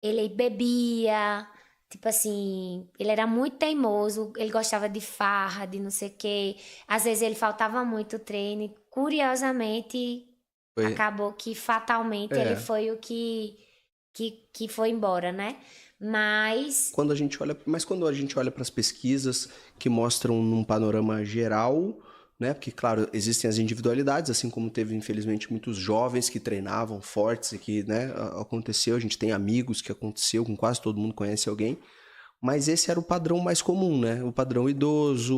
Ele bebia, tipo assim, ele era muito teimoso, ele gostava de farra, de não sei o quê. Às vezes ele faltava muito treino. E, curiosamente, acabou que fatalmente ele foi o que foi embora, né? Quando a gente olha para as pesquisas que mostram num panorama geral, né? Porque, claro, existem as individualidades, assim como teve, infelizmente, muitos jovens que treinavam fortes e que, né, aconteceu. A gente tem amigos que aconteceu, com quase todo mundo conhece alguém. Mas esse era o padrão mais comum, né? O padrão idoso,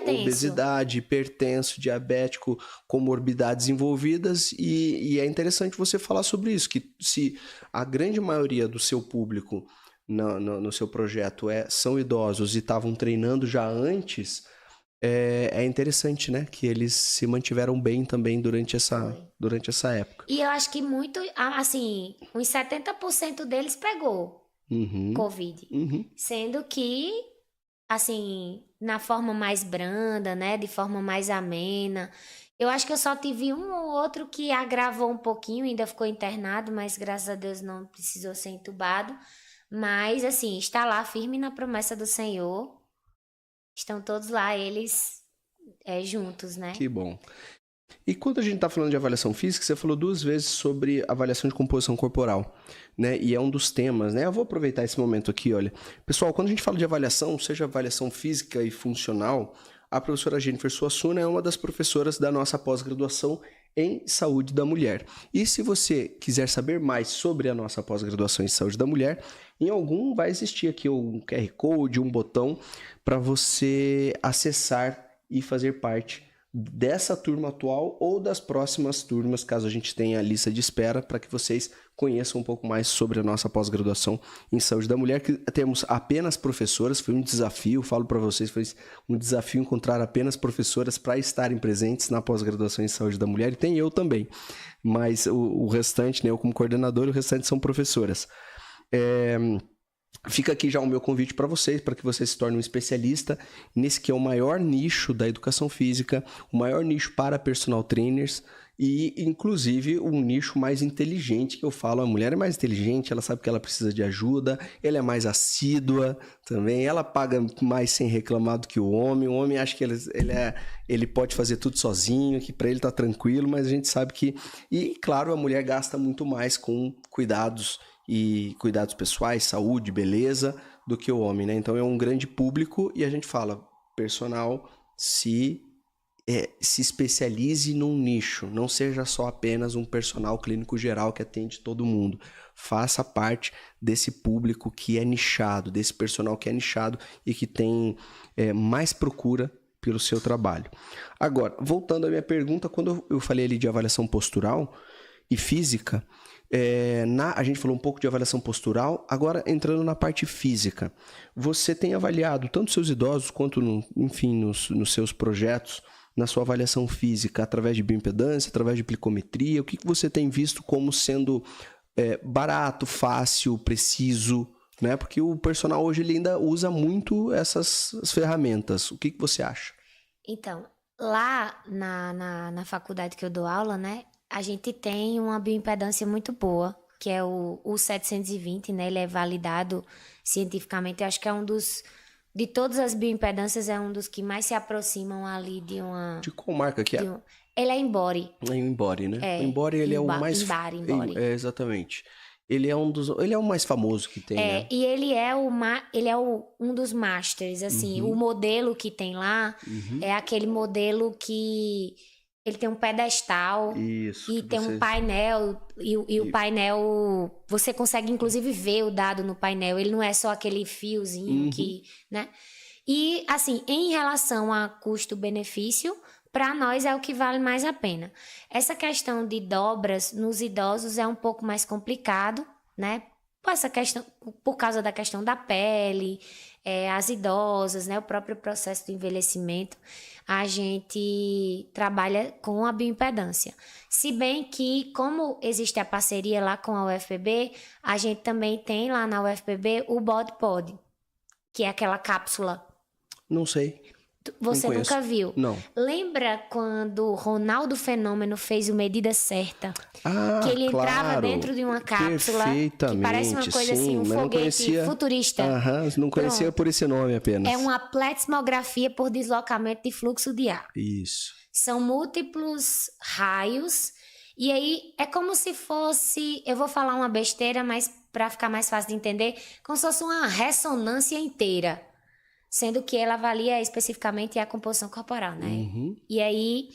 obesidade, hipertenso, diabético, comorbidades envolvidas. E é interessante você falar sobre isso, que se a grande maioria do seu público no seu projeto são idosos e estavam treinando já antes, é interessante, né? Que eles se mantiveram bem também durante essa época. E eu acho que muito, assim, uns 70% deles pegou Covid. Sendo que, assim, na forma mais branda, né? De forma mais amena. Eu acho que eu só tive um ou outro que agravou um pouquinho, ainda ficou internado, mas graças a Deus não precisou ser entubado. Mas, assim, está lá firme na promessa do Senhor. Estão todos lá, eles juntos, né? Que bom. E quando a gente está falando de avaliação física, você falou 2 vezes sobre avaliação de composição corporal, né? E é um dos temas, né? Eu vou aproveitar esse momento aqui, olha. Pessoal, quando a gente fala de avaliação, seja avaliação física e funcional, a professora Jennifer Suassuna é uma das professoras da nossa pós-graduação em Saúde da Mulher. E se você quiser saber mais sobre a nossa pós-graduação em Saúde da Mulher, em algum vai existir aqui um QR Code, um botão para você acessar e fazer parte dessa turma atual ou das próximas turmas, caso a gente tenha a lista de espera, para que vocês conheçam um pouco mais sobre a nossa pós-graduação em Saúde da Mulher, que temos apenas professoras. Foi um desafio, falo para vocês, foi um desafio encontrar apenas professoras para estarem presentes na pós-graduação em Saúde da Mulher, e tem eu também, mas o restante, né, eu como coordenador, o restante são professoras. Fica aqui já o meu convite para vocês, para que você se torne um especialista nesse que é o maior nicho da educação física, o maior nicho para personal trainers e, inclusive, um nicho mais inteligente, que eu falo, a mulher é mais inteligente, ela sabe que ela precisa de ajuda, ela é mais assídua também, ela paga mais sem reclamar do que o homem acha que ele pode fazer tudo sozinho, que para ele tá tranquilo, mas a gente sabe que... E, claro, a mulher gasta muito mais com cuidados pessoais, saúde, beleza, do que o homem, né? Então é um grande público e a gente fala, personal, se especialize num nicho, não seja só apenas um personal clínico geral que atende todo mundo. Faça parte desse público que é nichado, desse personal que é nichado e que tem mais procura pelo seu trabalho. Agora, voltando à minha pergunta, quando eu falei ali de avaliação postural e física, a gente falou um pouco de avaliação postural, agora entrando na parte física. Você tem avaliado tanto seus idosos quanto, nos seus projetos, na sua avaliação física, através de bioimpedância, através de plicometria, o que você tem visto como sendo barato, fácil, preciso, né? Porque o personal hoje ele ainda usa muito essas ferramentas. O que você acha? Então, lá na faculdade que eu dou aula, né? A gente tem uma bioimpedância muito boa, que é o 720, né? Ele é validado cientificamente. Eu acho que é um dos... De todas as bioimpedâncias, é um dos que mais se aproximam ali de uma... De qual marca que é? Ele é Embody. É o Embody, né? O Embody, ele é o mais... Embody. Exatamente. Ele é ele é o mais famoso que tem, né? E ele é um dos masters, assim. O modelo que tem lá é aquele modelo que ele tem um pedestal Isso, e tem um painel, e o painel, você consegue inclusive ver o dado no painel, ele não é só aquele fiozinho que, né? E, assim, em relação a custo-benefício, para nós é o que vale mais a pena. Essa questão de dobras nos idosos é um pouco mais complicado, né? Por causa da questão da pele, as idosas, né? O próprio processo do envelhecimento, a gente trabalha com a bioimpedância. Se bem que, como existe a parceria lá com a UFPB, a gente também tem lá na UFPB o BodPod, que é aquela cápsula. Não sei. Você nunca viu? Não. Lembra quando Ronaldo Fenômeno fez o Medida Certa? Que ele entrava dentro de uma cápsula que parece uma coisa assim, um foguete futurista. Não conhecia por esse nome apenas. É uma pletismografia por deslocamento de fluxo de ar. Isso. São múltiplos raios e aí é como se fosse, eu vou falar uma besteira, mas para ficar mais fácil de entender, como se fosse uma ressonância inteira. Sendo que ela avalia especificamente a composição corporal, né? E aí,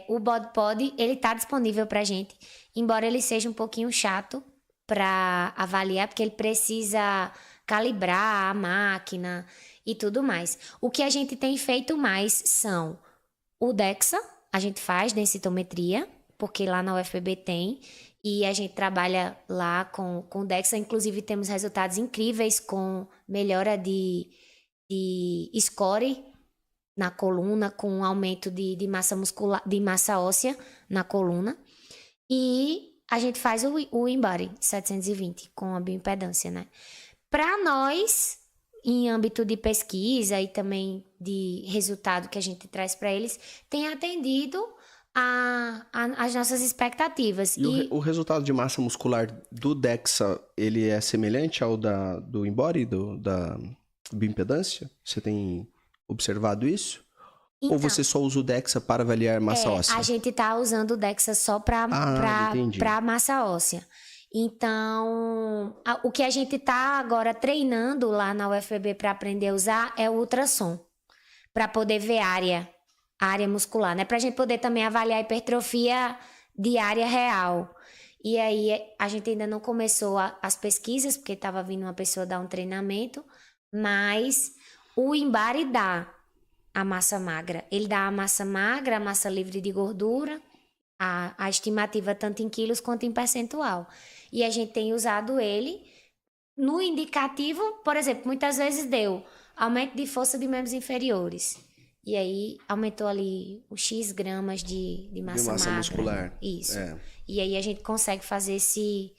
o BodPod, ele tá disponível pra gente, embora ele seja um pouquinho chato para avaliar, porque ele precisa calibrar a máquina e tudo mais. O que a gente tem feito mais são o DEXA, a gente faz densitometria, porque lá na UFPB tem, e a gente trabalha lá com o DEXA, inclusive temos resultados incríveis com melhora de score na coluna, com aumento de massa muscular, de massa óssea na coluna. E a gente faz o InBody 720 com a bioimpedância, né? Para nós, em âmbito de pesquisa e também de resultado que a gente traz para eles, tem atendido as nossas expectativas. E o resultado de massa muscular do DEXA, ele é semelhante ao do InBody, da bioimpedância? Você tem observado isso? Então, ou você só usa o DEXA para avaliar massa óssea? A gente está usando o DEXA só para massa óssea. Então, o que a gente está agora treinando lá na UFPB para aprender a usar é o ultrassom, para poder ver área muscular, né? Para a gente poder também avaliar a hipertrofia de área real. E aí, a gente ainda não começou as pesquisas, porque estava vindo uma pessoa dar um treinamento, mas o InBody dá a massa magra. Ele dá a massa magra, a massa livre de gordura, a estimativa tanto em quilos quanto em percentual. E a gente tem usado ele no indicativo, por exemplo, muitas vezes deu aumento de força de membros inferiores. E aí aumentou ali os X gramas de massa magra, muscular. Isso. E aí a gente consegue fazer esse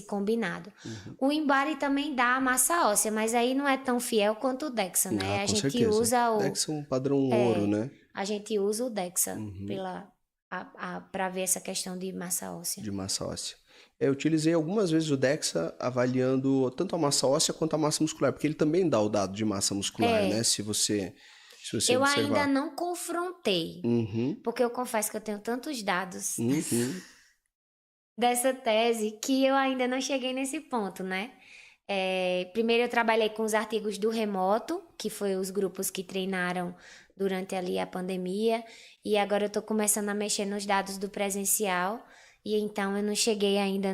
combinado. O InBody também dá a massa óssea, mas aí não é tão fiel quanto o DEXA, né? A gente certeza. Usa o DEXA é um padrão ouro, né? A gente usa o DEXA para ver essa questão de massa óssea. De massa óssea. Eu utilizei algumas vezes o DEXA avaliando tanto a massa óssea quanto a massa muscular, porque ele também dá o dado de massa muscular, né? Se você eu observar. Ainda não confrontei, porque eu confesso que eu tenho tantos dados dessa tese que eu ainda não cheguei nesse ponto, né? Primeiro eu trabalhei com os artigos do remoto, que foi os grupos que treinaram durante ali a pandemia, e agora eu estou começando a mexer nos dados do presencial, e então eu não cheguei ainda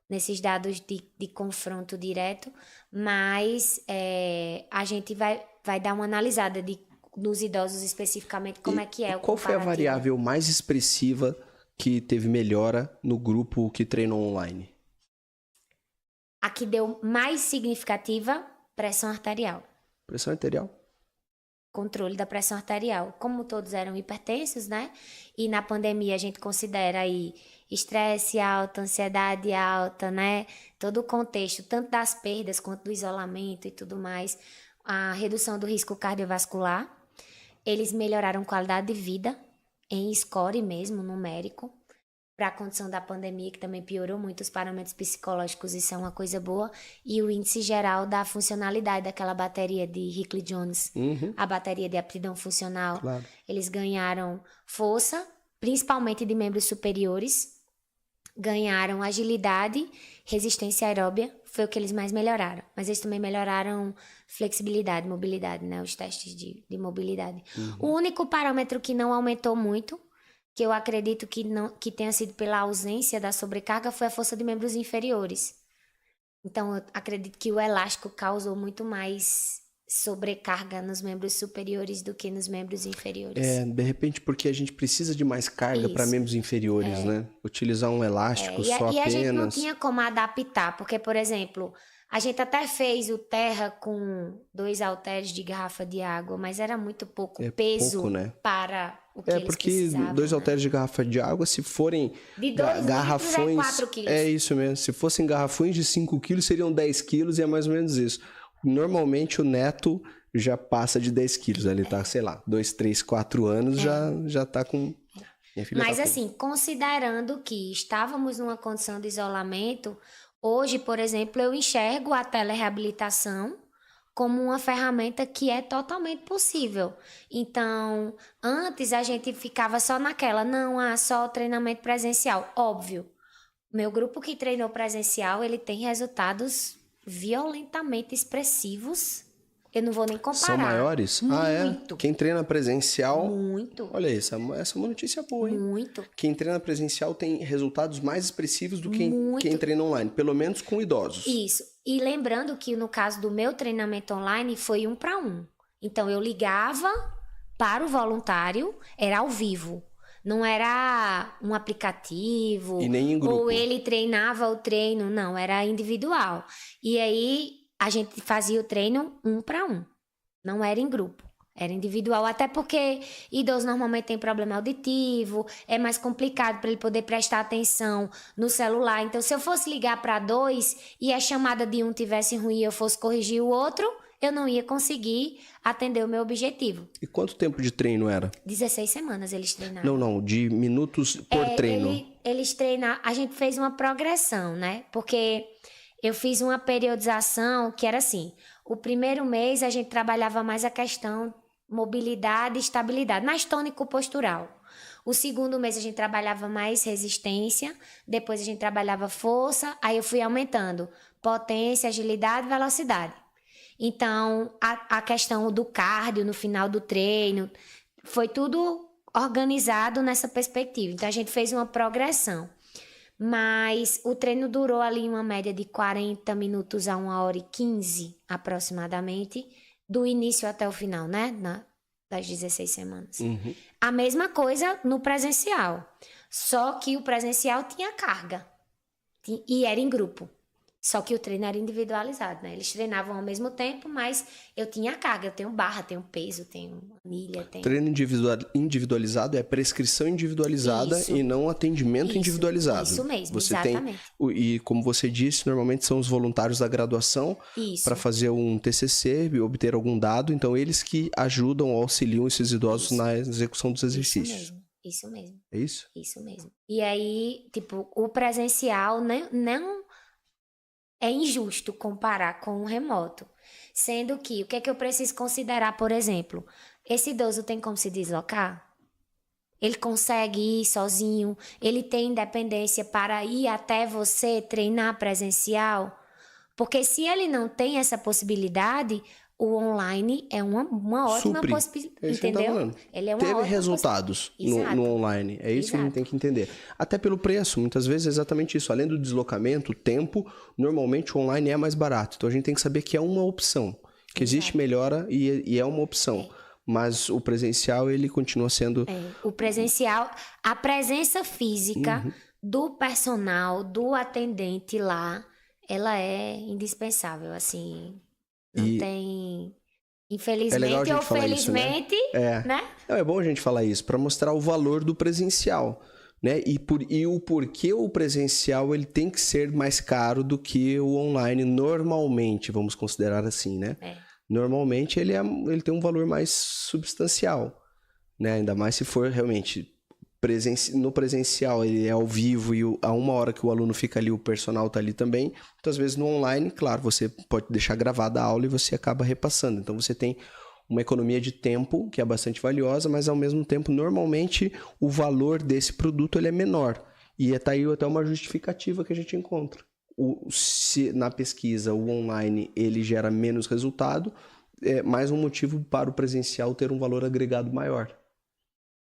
nesses dados de confronto direto, mas a gente vai dar uma analisada nos idosos especificamente, como é que é o qual foi a variável mais expressiva que teve melhora no grupo que treinou online? A que deu mais significativa, pressão arterial. Pressão arterial? Controle da pressão arterial. Como todos eram hipertensos, né? E na pandemia a gente considera aí estresse alto, ansiedade alta, né? Todo o contexto, tanto das perdas quanto do isolamento e tudo mais. A redução do risco cardiovascular. Eles melhoraram qualidade de vida em score mesmo, numérico, para a condição da pandemia, que também piorou muito os parâmetros psicológicos, isso é uma coisa boa, e o índice geral da funcionalidade daquela bateria de Hickley-Jones, a bateria de aptidão funcional. Claro. Eles ganharam força, principalmente de membros superiores, ganharam agilidade, resistência aeróbia, foi o que eles mais melhoraram. Mas eles também melhoraram flexibilidade, mobilidade, né? Os testes de mobilidade. O único parâmetro que não aumentou muito, que eu acredito que tenha sido pela ausência da sobrecarga, foi a força de membros inferiores. Então, eu acredito que o elástico causou muito mais sobrecarga nos membros superiores do que nos membros inferiores. De repente porque a gente precisa de mais carga para membros inferiores, né? Utilizar um elástico só apenas... E a gente não tinha como adaptar, porque, por exemplo, a gente até fez o terra com 2 halteres de garrafa de água, mas era muito pouco peso pouco, né? Para o que eles precisavam. Porque 2 halteres de garrafa de água, se forem de 2 garrafões... litros é 4 quilos. É isso mesmo. Se fossem garrafões de 5 quilos, seriam 10 quilos e é mais ou menos isso. Normalmente o neto já passa de 10 quilos, ele tá, sei lá, 2, 3, 4 anos já tá com... Minha filha Mas tá assim, considerando que estávamos numa condição de isolamento, hoje, por exemplo, eu enxergo a telereabilitação como uma ferramenta que é totalmente possível. Então, antes a gente ficava só naquela, só treinamento presencial. Óbvio, meu grupo que treinou presencial, ele tem resultados violentamente expressivos. Eu não vou nem comparar. São maiores? Muito. Quem treina presencial... Muito. Olha isso, essa é uma notícia boa, hein? Muito. Quem treina presencial tem resultados mais expressivos do que quem treina online, pelo menos com idosos. Isso. E lembrando que no caso do meu treinamento online foi 1 para 1. Então eu ligava para o voluntário, era ao vivo. Não era um aplicativo. E nem em grupo. Ou ele treinava o treino, não, era individual. E aí a gente fazia o treino 1 para 1. Não era em grupo, era individual. Até porque idoso normalmente tem problema auditivo, é mais complicado para ele poder prestar atenção no celular. Então, se eu fosse ligar para 2 e a chamada de um tivesse ruim e eu fosse corrigir o outro, eu não ia conseguir atender o meu objetivo. E quanto tempo de treino era? 16 semanas eles treinaram. Não, de minutos por treino. Eles treinaram, a gente fez uma progressão, né? Porque eu fiz uma periodização que era assim, o primeiro mês a gente trabalhava mais a questão mobilidade e estabilidade, mais tônico postural. O segundo mês a gente trabalhava mais resistência, depois a gente trabalhava força, aí eu fui aumentando potência, agilidade e velocidade. Então, a questão do cardio no final do treino, foi tudo organizado nessa perspectiva. Então, a gente fez uma progressão. Mas o treino durou ali uma média de 40 minutos a 1h15, aproximadamente, do início até o final, né? Das 16 semanas. A mesma coisa no presencial. Só que o presencial tinha carga. E era em grupo. Só que o treino era individualizado, né? Eles treinavam ao mesmo tempo, mas eu tinha carga, eu tenho barra, tenho peso, tenho anilha, tenho... Treino individualizado é prescrição individualizada e não atendimento individualizado. Isso mesmo, você exatamente. E como você disse, normalmente são os voluntários da graduação para fazer um TCC e obter algum dado. Então, eles que ajudam, auxiliam esses idosos na execução dos exercícios. Isso mesmo. É isso? Isso mesmo. E aí, tipo, o presencial não é injusto comparar com o remoto. Sendo que, o que é que eu preciso considerar, por exemplo? Esse idoso tem como se deslocar? Ele consegue ir sozinho? Ele tem independência para ir até você treinar presencial? Porque se ele não tem essa possibilidade, o online é uma ótima possibilidade, entendeu? Ele é uma Teve resultados no online, é isso que a gente tem que entender. Até pelo preço, muitas vezes é exatamente isso. Além do deslocamento, o tempo, normalmente o online é mais barato. Então a gente tem que saber que é uma opção, que existe melhora e é uma opção. Mas o presencial, ele continua sendo... O presencial, a presença física do personal, do atendente lá, ela é indispensável, assim... Não tem, infelizmente ou felizmente, isso, né? Não, é bom a gente falar isso, para mostrar o valor do presencial, né? E o porquê o presencial ele tem que ser mais caro do que o online normalmente, vamos considerar assim, né? Normalmente ele tem um valor mais substancial, né? Ainda mais se for realmente... No presencial ele é ao vivo e a 1 hora que o aluno fica ali, o personal tá ali também. Então, às vezes no online, claro, você pode deixar gravada a aula e você acaba repassando. Então, você tem uma economia de tempo que é bastante valiosa, mas ao mesmo tempo, normalmente, o valor desse produto ele é menor. E tá aí até uma justificativa que a gente encontra. Se na pesquisa o online ele gera menos resultado, é mais um motivo para o presencial ter um valor agregado maior.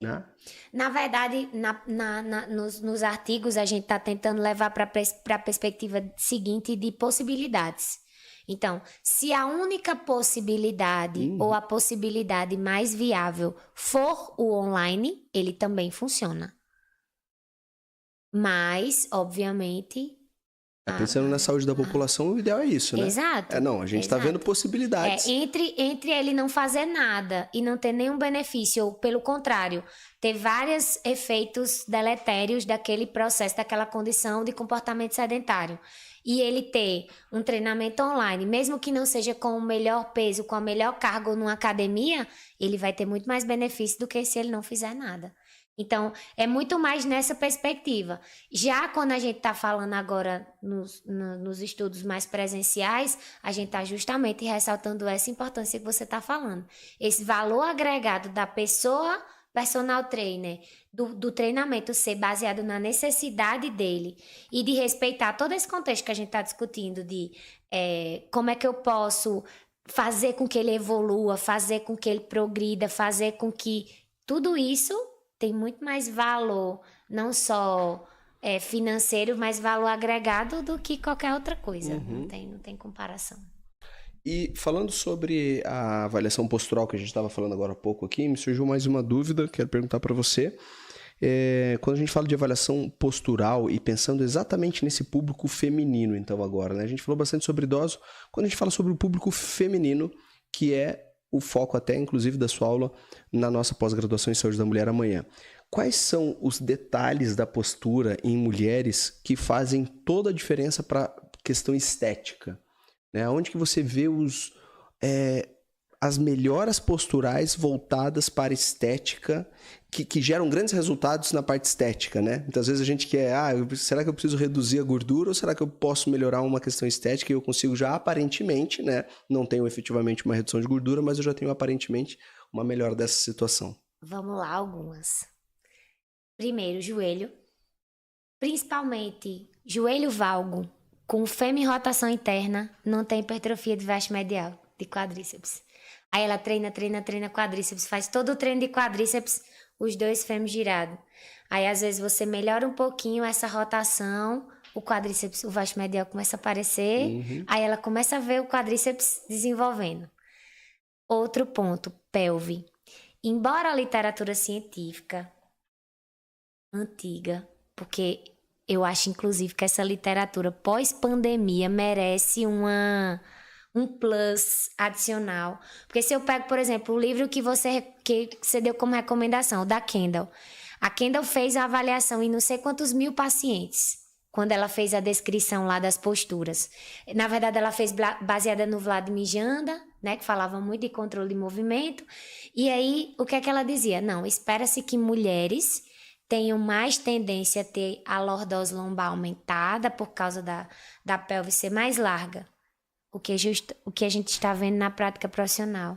Né? Na verdade, nos artigos a gente está tentando levar para a perspectiva seguinte de possibilidades. Então, se a única possibilidade ou a possibilidade mais viável for o online, ele também funciona. Mas, obviamente... Pensando na saúde da população, o ideal é isso, né? Exato. Não, a gente está vendo possibilidades. Entre ele não fazer nada e não ter nenhum benefício, ou pelo contrário, ter vários efeitos deletérios daquele processo, daquela condição de comportamento sedentário, e ele ter um treinamento online, mesmo que não seja com o melhor peso, com a melhor carga numa academia, ele vai ter muito mais benefício do que se ele não fizer nada. Então, é muito mais nessa perspectiva. Já quando a gente está falando agora nos estudos mais presenciais, a gente está justamente ressaltando essa importância que você está falando. Esse valor agregado da pessoa, personal trainer, do treinamento ser baseado na necessidade dele e de respeitar todo esse contexto que a gente está discutindo de como é que eu posso fazer com que ele evolua, fazer com que ele progrida, fazer com que tudo isso... tem muito mais valor, não só financeiro, mas valor agregado do que qualquer outra coisa. Não tem comparação. E falando sobre a avaliação postural que a gente estava falando agora há pouco aqui, me surgiu mais uma dúvida, quero perguntar para você. Quando a gente fala de avaliação postural e pensando exatamente nesse público feminino, então agora, né? A gente falou bastante sobre idoso, quando a gente fala sobre o público feminino, que é o foco até, inclusive, da sua aula na nossa pós-graduação em Saúde da Mulher amanhã. Quais são os detalhes da postura em mulheres que fazem toda a diferença para a questão estética? Né? Onde que você vê as melhoras posturais voltadas para estética que geram grandes resultados na parte estética, né? Muitas vezes a gente quer, será que eu preciso reduzir a gordura ou será que eu posso melhorar uma questão estética e eu consigo já aparentemente, né? Não tenho efetivamente uma redução de gordura, mas eu já tenho aparentemente uma melhora dessa situação. Vamos lá, algumas. Primeiro, joelho. Principalmente joelho valgo com fêmea-rotação interna, não tem hipertrofia de vasto medial, de quadríceps. Aí ela treina quadríceps, faz todo o treino de quadríceps, os dois fêmeos girados. Aí às vezes você melhora um pouquinho essa rotação, o quadríceps, o vasto medial começa a aparecer, aí ela começa a ver o quadríceps desenvolvendo. Outro ponto, pelve. Embora a literatura científica antiga, porque eu acho inclusive que essa literatura pós-pandemia merece um plus adicional. Porque se eu pego, por exemplo, o livro que você deu como recomendação, o da Kendall. A Kendall fez a avaliação em não sei quantos mil pacientes, quando ela fez a descrição lá das posturas. Na verdade, ela fez baseada no Vladimir Janda, né, que falava muito de controle de movimento. E aí, o que é que ela dizia? Não, espera-se que mulheres tenham mais tendência a ter a lordose lombar aumentada por causa da pelve ser mais larga. O que a gente está vendo na prática profissional.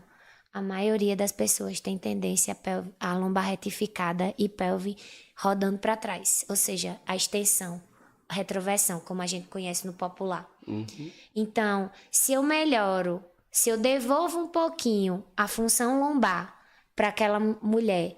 A maioria das pessoas tem tendência a lombar retificada e pelve rodando para trás. Ou seja, a extensão, a retroversão, como a gente conhece no popular. Então, se eu melhoro, se eu devolvo um pouquinho a função lombar para aquela mulher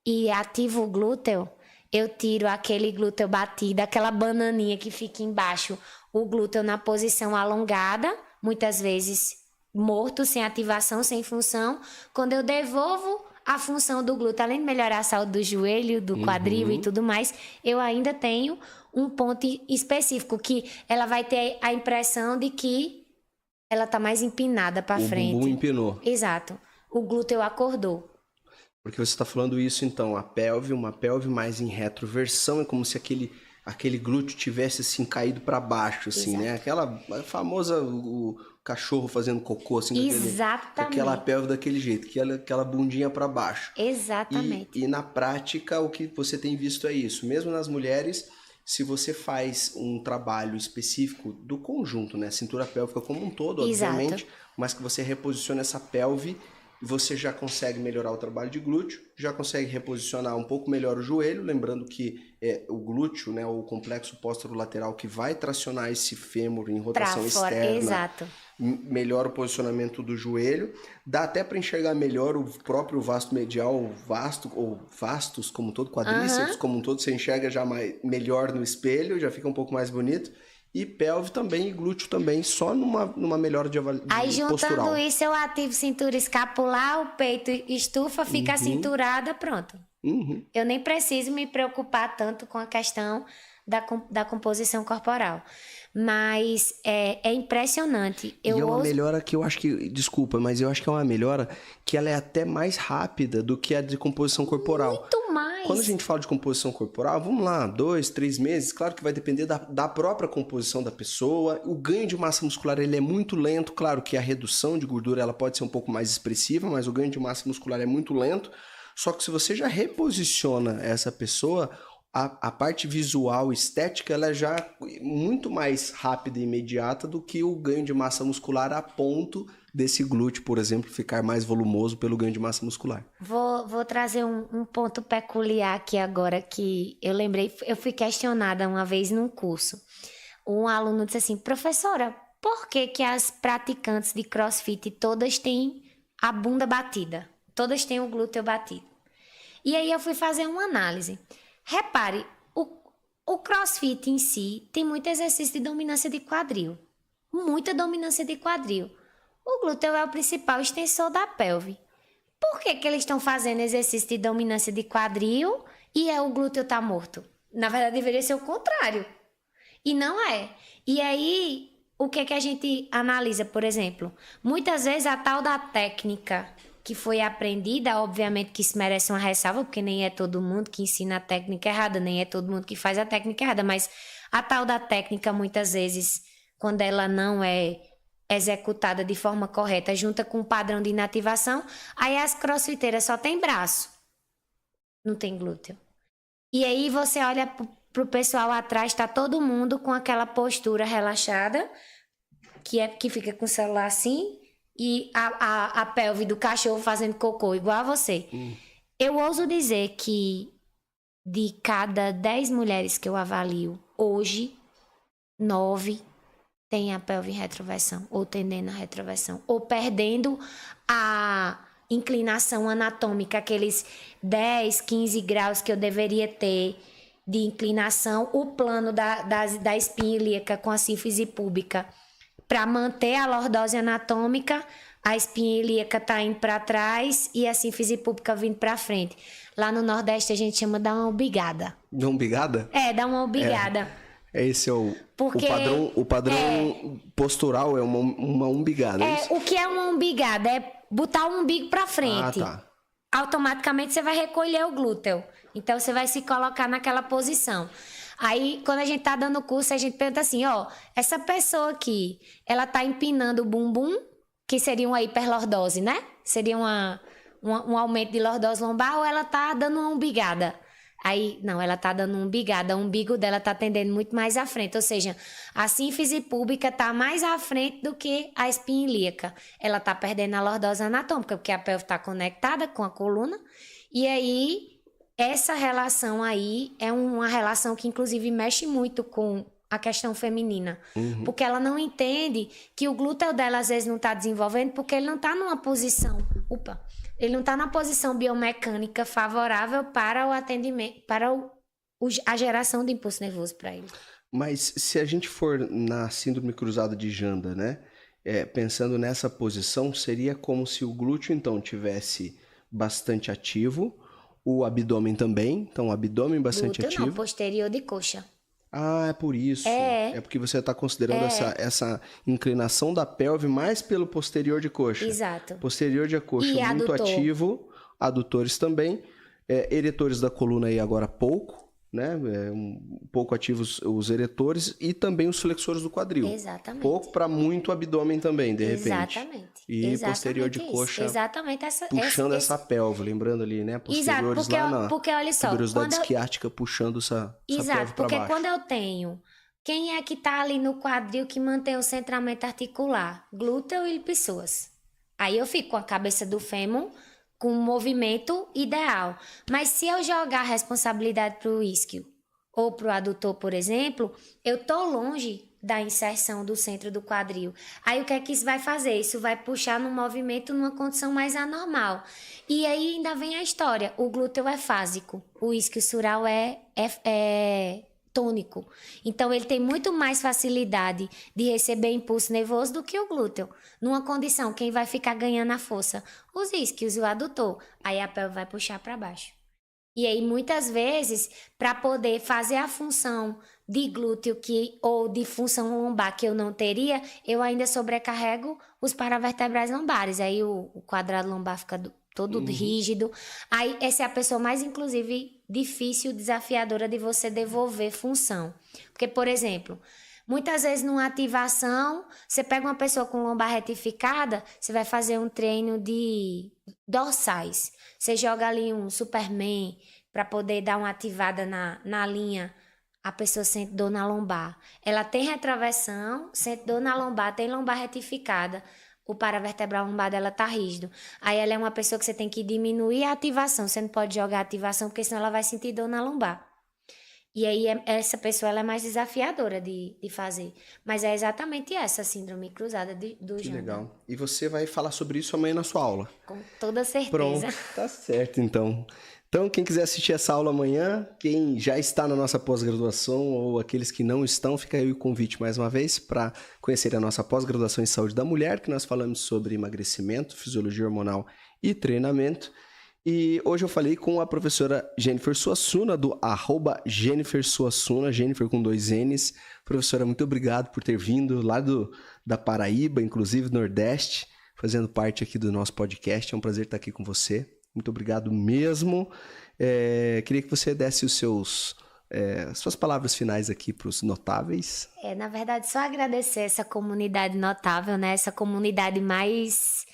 e ativo o glúteo, eu tiro aquele glúteo batido, aquela bananinha que fica embaixo, o glúteo na posição alongada, muitas vezes morto, sem ativação, sem função. Quando eu devolvo a função do glúteo, além de melhorar a saúde do joelho, do quadril e tudo mais, eu ainda tenho um ponto específico que ela vai ter a impressão de que ela tá mais empinada para frente. O bumbum empinou. Exato. O glúteo acordou. Porque você está falando isso, então, uma pelve mais em retroversão, é como se aquele glúteo tivesse assim caído para baixo, assim, né? Aquela famosa o cachorro fazendo cocô, assim, exatamente. Com aquela pelve daquele jeito, aquela bundinha para baixo. Exatamente. E na prática o que você tem visto é isso. Mesmo nas mulheres, se você faz um trabalho específico do conjunto, né? Cintura pélvica como um todo, obviamente, mas que você reposiciona essa pelve você já consegue melhorar o trabalho de glúteo, já consegue reposicionar um pouco melhor o joelho, lembrando que o glúteo, né, o complexo póstero-lateral que vai tracionar esse fêmur em rotação externa, exato. melhora o posicionamento do joelho, dá até para enxergar melhor o próprio vasto medial, ou vastos como um todo, quadríceps como um todo, você enxerga já melhor no espelho, já fica um pouco mais bonito. E pelve também, e glúteo também, só numa melhora de Aí juntando postural. isso, eu ativo cintura escapular, o peito estufa, fica cinturada, pronto. Eu nem preciso me preocupar tanto com a questão da composição corporal. Mas é impressionante. E é uma melhora que eu acho que, desculpa, mas eu acho que é uma melhora que ela é até mais rápida do que a de composição corporal. Muito mais. Quando a gente fala de composição corporal, vamos lá, 2, 3 meses, claro que vai depender da própria composição da pessoa. O ganho de massa muscular ele é muito lento, claro que a redução de gordura ela pode ser um pouco mais expressiva, mas o ganho de massa muscular é muito lento. Só que se você já reposiciona essa pessoa, a parte visual, estética, ela é já muito mais rápida e imediata do que o ganho de massa muscular a ponto desse glúteo, por exemplo, ficar mais volumoso pelo ganho de massa muscular. Vou trazer um ponto peculiar aqui agora que eu lembrei. Eu fui questionada uma vez num curso. Um aluno disse assim, professora, por que as praticantes de CrossFit todas têm a bunda batida? Todas têm o glúteo batido. E aí eu fui fazer uma análise. Repare, o CrossFit em si tem muito exercício de dominância de quadril. Muita dominância de quadril. O glúteo é o principal extensor da pelve. Por que eles estão fazendo exercício de dominância de quadril e o glúteo tá morto? Na verdade, deveria ser o contrário. E não é. E aí, o que a gente analisa, por exemplo? Muitas vezes a tal da técnica que foi aprendida, obviamente que isso merece uma ressalva, porque nem é todo mundo que ensina a técnica errada, nem é todo mundo que faz a técnica errada, mas a tal da técnica, muitas vezes, quando ela não é executada de forma correta, junta com o padrão de inativação, aí as crossfiteiras só tem braço, não tem glúteo. E aí você olha pro pessoal atrás, tá todo mundo com aquela postura relaxada, que fica com o celular assim, e a pelve do cachorro fazendo cocô, igual a você. Eu ouso dizer que de cada 10 mulheres que eu avalio, hoje, 9 tem a pelve em retroversão, ou tendendo a retroversão, ou perdendo a inclinação anatômica, aqueles 10, 15 graus que eu deveria ter de inclinação, o plano da espinha ilíaca com a sínfise púbica. Para manter a lordose anatômica, a espinha ilíaca está indo para trás e a sínfise púbica vindo para frente. Lá no Nordeste a gente chama de uma umbigada. Uma umbigada? Dá uma umbigada. Esse é o padrão postural, é uma umbigada. O que é uma umbigada? É botar o umbigo para frente. Tá. Automaticamente você vai recolher o glúteo. Então você vai se colocar naquela posição. Aí, quando a gente tá dando curso, a gente pergunta assim, essa pessoa aqui, ela tá empinando o bumbum, que seria uma hiperlordose, né? Seria um aumento de lordose lombar, ou ela tá dando uma umbigada? Aí, não, ela tá dando uma umbigada, o umbigo dela tá tendendo muito mais à frente, ou seja, a sínfise púbica tá mais à frente do que a espinha ilíaca. Ela tá perdendo a lordose anatômica, porque a pelve tá conectada com a coluna, e aí essa relação aí é uma relação que inclusive mexe muito com a questão feminina, porque ela não entende que o glúteo dela às vezes não está desenvolvendo porque ele não está numa posição, ele não está na posição biomecânica favorável para o atendimento, para a geração de impulso nervoso para ele. Mas se a gente for na síndrome cruzada de Janda, né, pensando nessa posição, seria como se o glúteo então tivesse bastante ativo, o abdômen também, então o abdômen bastante glúteo ativo. Não, posterior de coxa. Ah, é por isso. É porque você está considerando essa inclinação da pelve mais pelo posterior de coxa. Exato. Posterior de coxa e muito adutor. ativo, adutores também, eretores da coluna aí agora pouco, né? Um pouco ativos os eretores e também os flexores do quadril. Exatamente. Pouco para muito abdômen também, de repente. Exatamente. E posterior de coxa. Exatamente. Puxando essa pelve, lembrando ali, né? Posteriores exato, porque olha só. Tuberosidade isquiática puxando essa pelve para baixo. Porque quando eu tenho... Quem é que tá ali no quadril que mantém o centramento articular? Glúteo e psoas. Aí eu fico com a cabeça do fêmur com o movimento ideal. Mas se eu jogar a responsabilidade para o isquio ou para o adutor, por exemplo, eu tô longe da inserção do centro do quadril. Aí o que é que isso vai fazer? Isso vai puxar no movimento numa condição mais anormal. E aí ainda vem a história. O glúteo é fásico, o isquiosural é tônico. Então ele tem muito mais facilidade de receber impulso nervoso do que o glúteo. Numa condição, quem vai ficar ganhando a força? Os isquios e o adutor. Aí a pelve vai puxar para baixo. E aí, muitas vezes, para poder fazer a função de glúteo ou de função lombar que eu não teria, eu ainda sobrecarrego os paravertebrais lombares. Aí o quadrado lombar fica todo rígido. Aí essa é a pessoa mais, inclusive, difícil, desafiadora de você devolver função. Porque, por exemplo, muitas vezes numa ativação, você pega uma pessoa com lombar retificada, você vai fazer um treino de dorsais. Você joga ali um Superman para poder dar uma ativada na linha. A pessoa sente dor na lombar. Ela tem retroversão, sente dor na lombar, tem lombar retificada. O paravertebral lombar dela tá rígido. Aí ela é uma pessoa que você tem que diminuir a ativação. Você não pode jogar a ativação, porque senão ela vai sentir dor na lombar. E aí essa pessoa ela é mais desafiadora de fazer. Mas é exatamente essa síndrome cruzada do Que Janda. legal. E você vai falar sobre isso amanhã na sua aula. Com toda certeza. Pronto, tá certo então. Então, quem quiser assistir essa aula amanhã, quem já está na nossa pós-graduação ou aqueles que não estão, fica aí o convite mais uma vez para conhecer a nossa pós-graduação em saúde da mulher, que nós falamos sobre emagrecimento, fisiologia hormonal e treinamento. E hoje eu falei com a professora Jennifer Suassuna, do @Jennifer Suassuna, Jennifer com 2 N's. Professora, muito obrigado por ter vindo lá da Paraíba, inclusive do Nordeste, fazendo parte aqui do nosso podcast. É um prazer estar aqui com você. Muito obrigado mesmo. Queria que você desse suas palavras finais aqui para os notáveis. Na verdade, só agradecer essa comunidade notável, né? Essa comunidade mais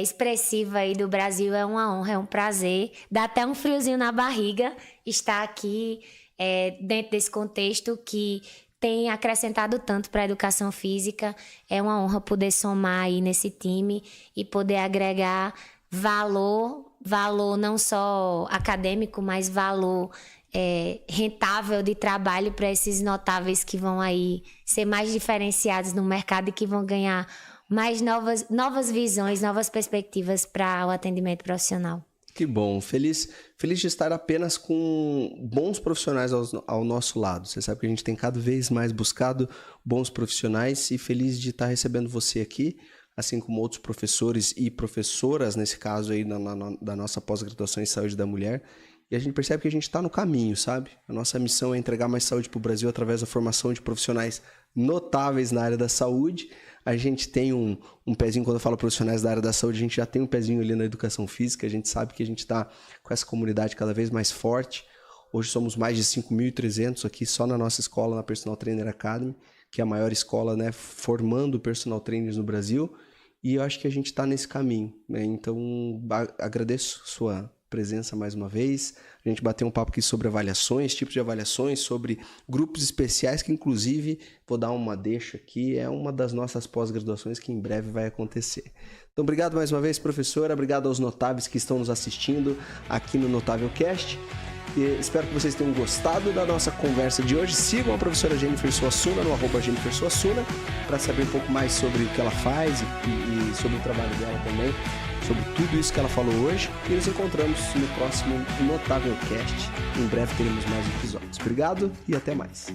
expressiva aí do Brasil. É uma honra, é um prazer. Dá até um friozinho na barriga estar aqui dentro desse contexto que tem acrescentado tanto para a educação física. É uma honra poder somar aí nesse time e poder agregar valor não só acadêmico, mas valor rentável de trabalho para esses notáveis que vão aí ser mais diferenciados no mercado e que vão ganhar mais novas visões, novas perspectivas para o atendimento profissional. Que bom, feliz de estar apenas com bons profissionais ao nosso lado. Você sabe que a gente tem cada vez mais buscado bons profissionais e feliz de estar recebendo você aqui, assim como outros professores e professoras, nesse caso aí da nossa pós-graduação em saúde da mulher. E a gente percebe que a gente está no caminho, sabe? A nossa missão é entregar mais saúde para o Brasil através da formação de profissionais notáveis na área da saúde. A gente tem um pezinho, quando eu falo profissionais da área da saúde, a gente já tem um pezinho ali na educação física. A gente sabe que a gente está com essa comunidade cada vez mais forte. Hoje somos mais de 5.300 aqui só na nossa escola, na Personal Trainer Academy, que é a maior escola, né, formando personal trainers no Brasil. E eu acho que a gente está nesse caminho, né? Então, agradeço sua presença mais uma vez. A gente bateu um papo aqui sobre avaliações, tipos de avaliações, sobre grupos especiais, que inclusive, vou dar uma deixa aqui, é uma das nossas pós-graduações que em breve vai acontecer. Então, obrigado mais uma vez, professora. Obrigado aos notáveis que estão nos assistindo aqui no Notável Cast. E espero que vocês tenham gostado da nossa conversa de hoje. Sigam a professora Jennifer Suassuna no @Jennifer Suassuna para saber um pouco mais sobre o que ela faz e sobre o trabalho dela também, sobre tudo isso que ela falou hoje. E nos encontramos no próximo Notável Cast. Em breve teremos mais episódios. Obrigado e até mais.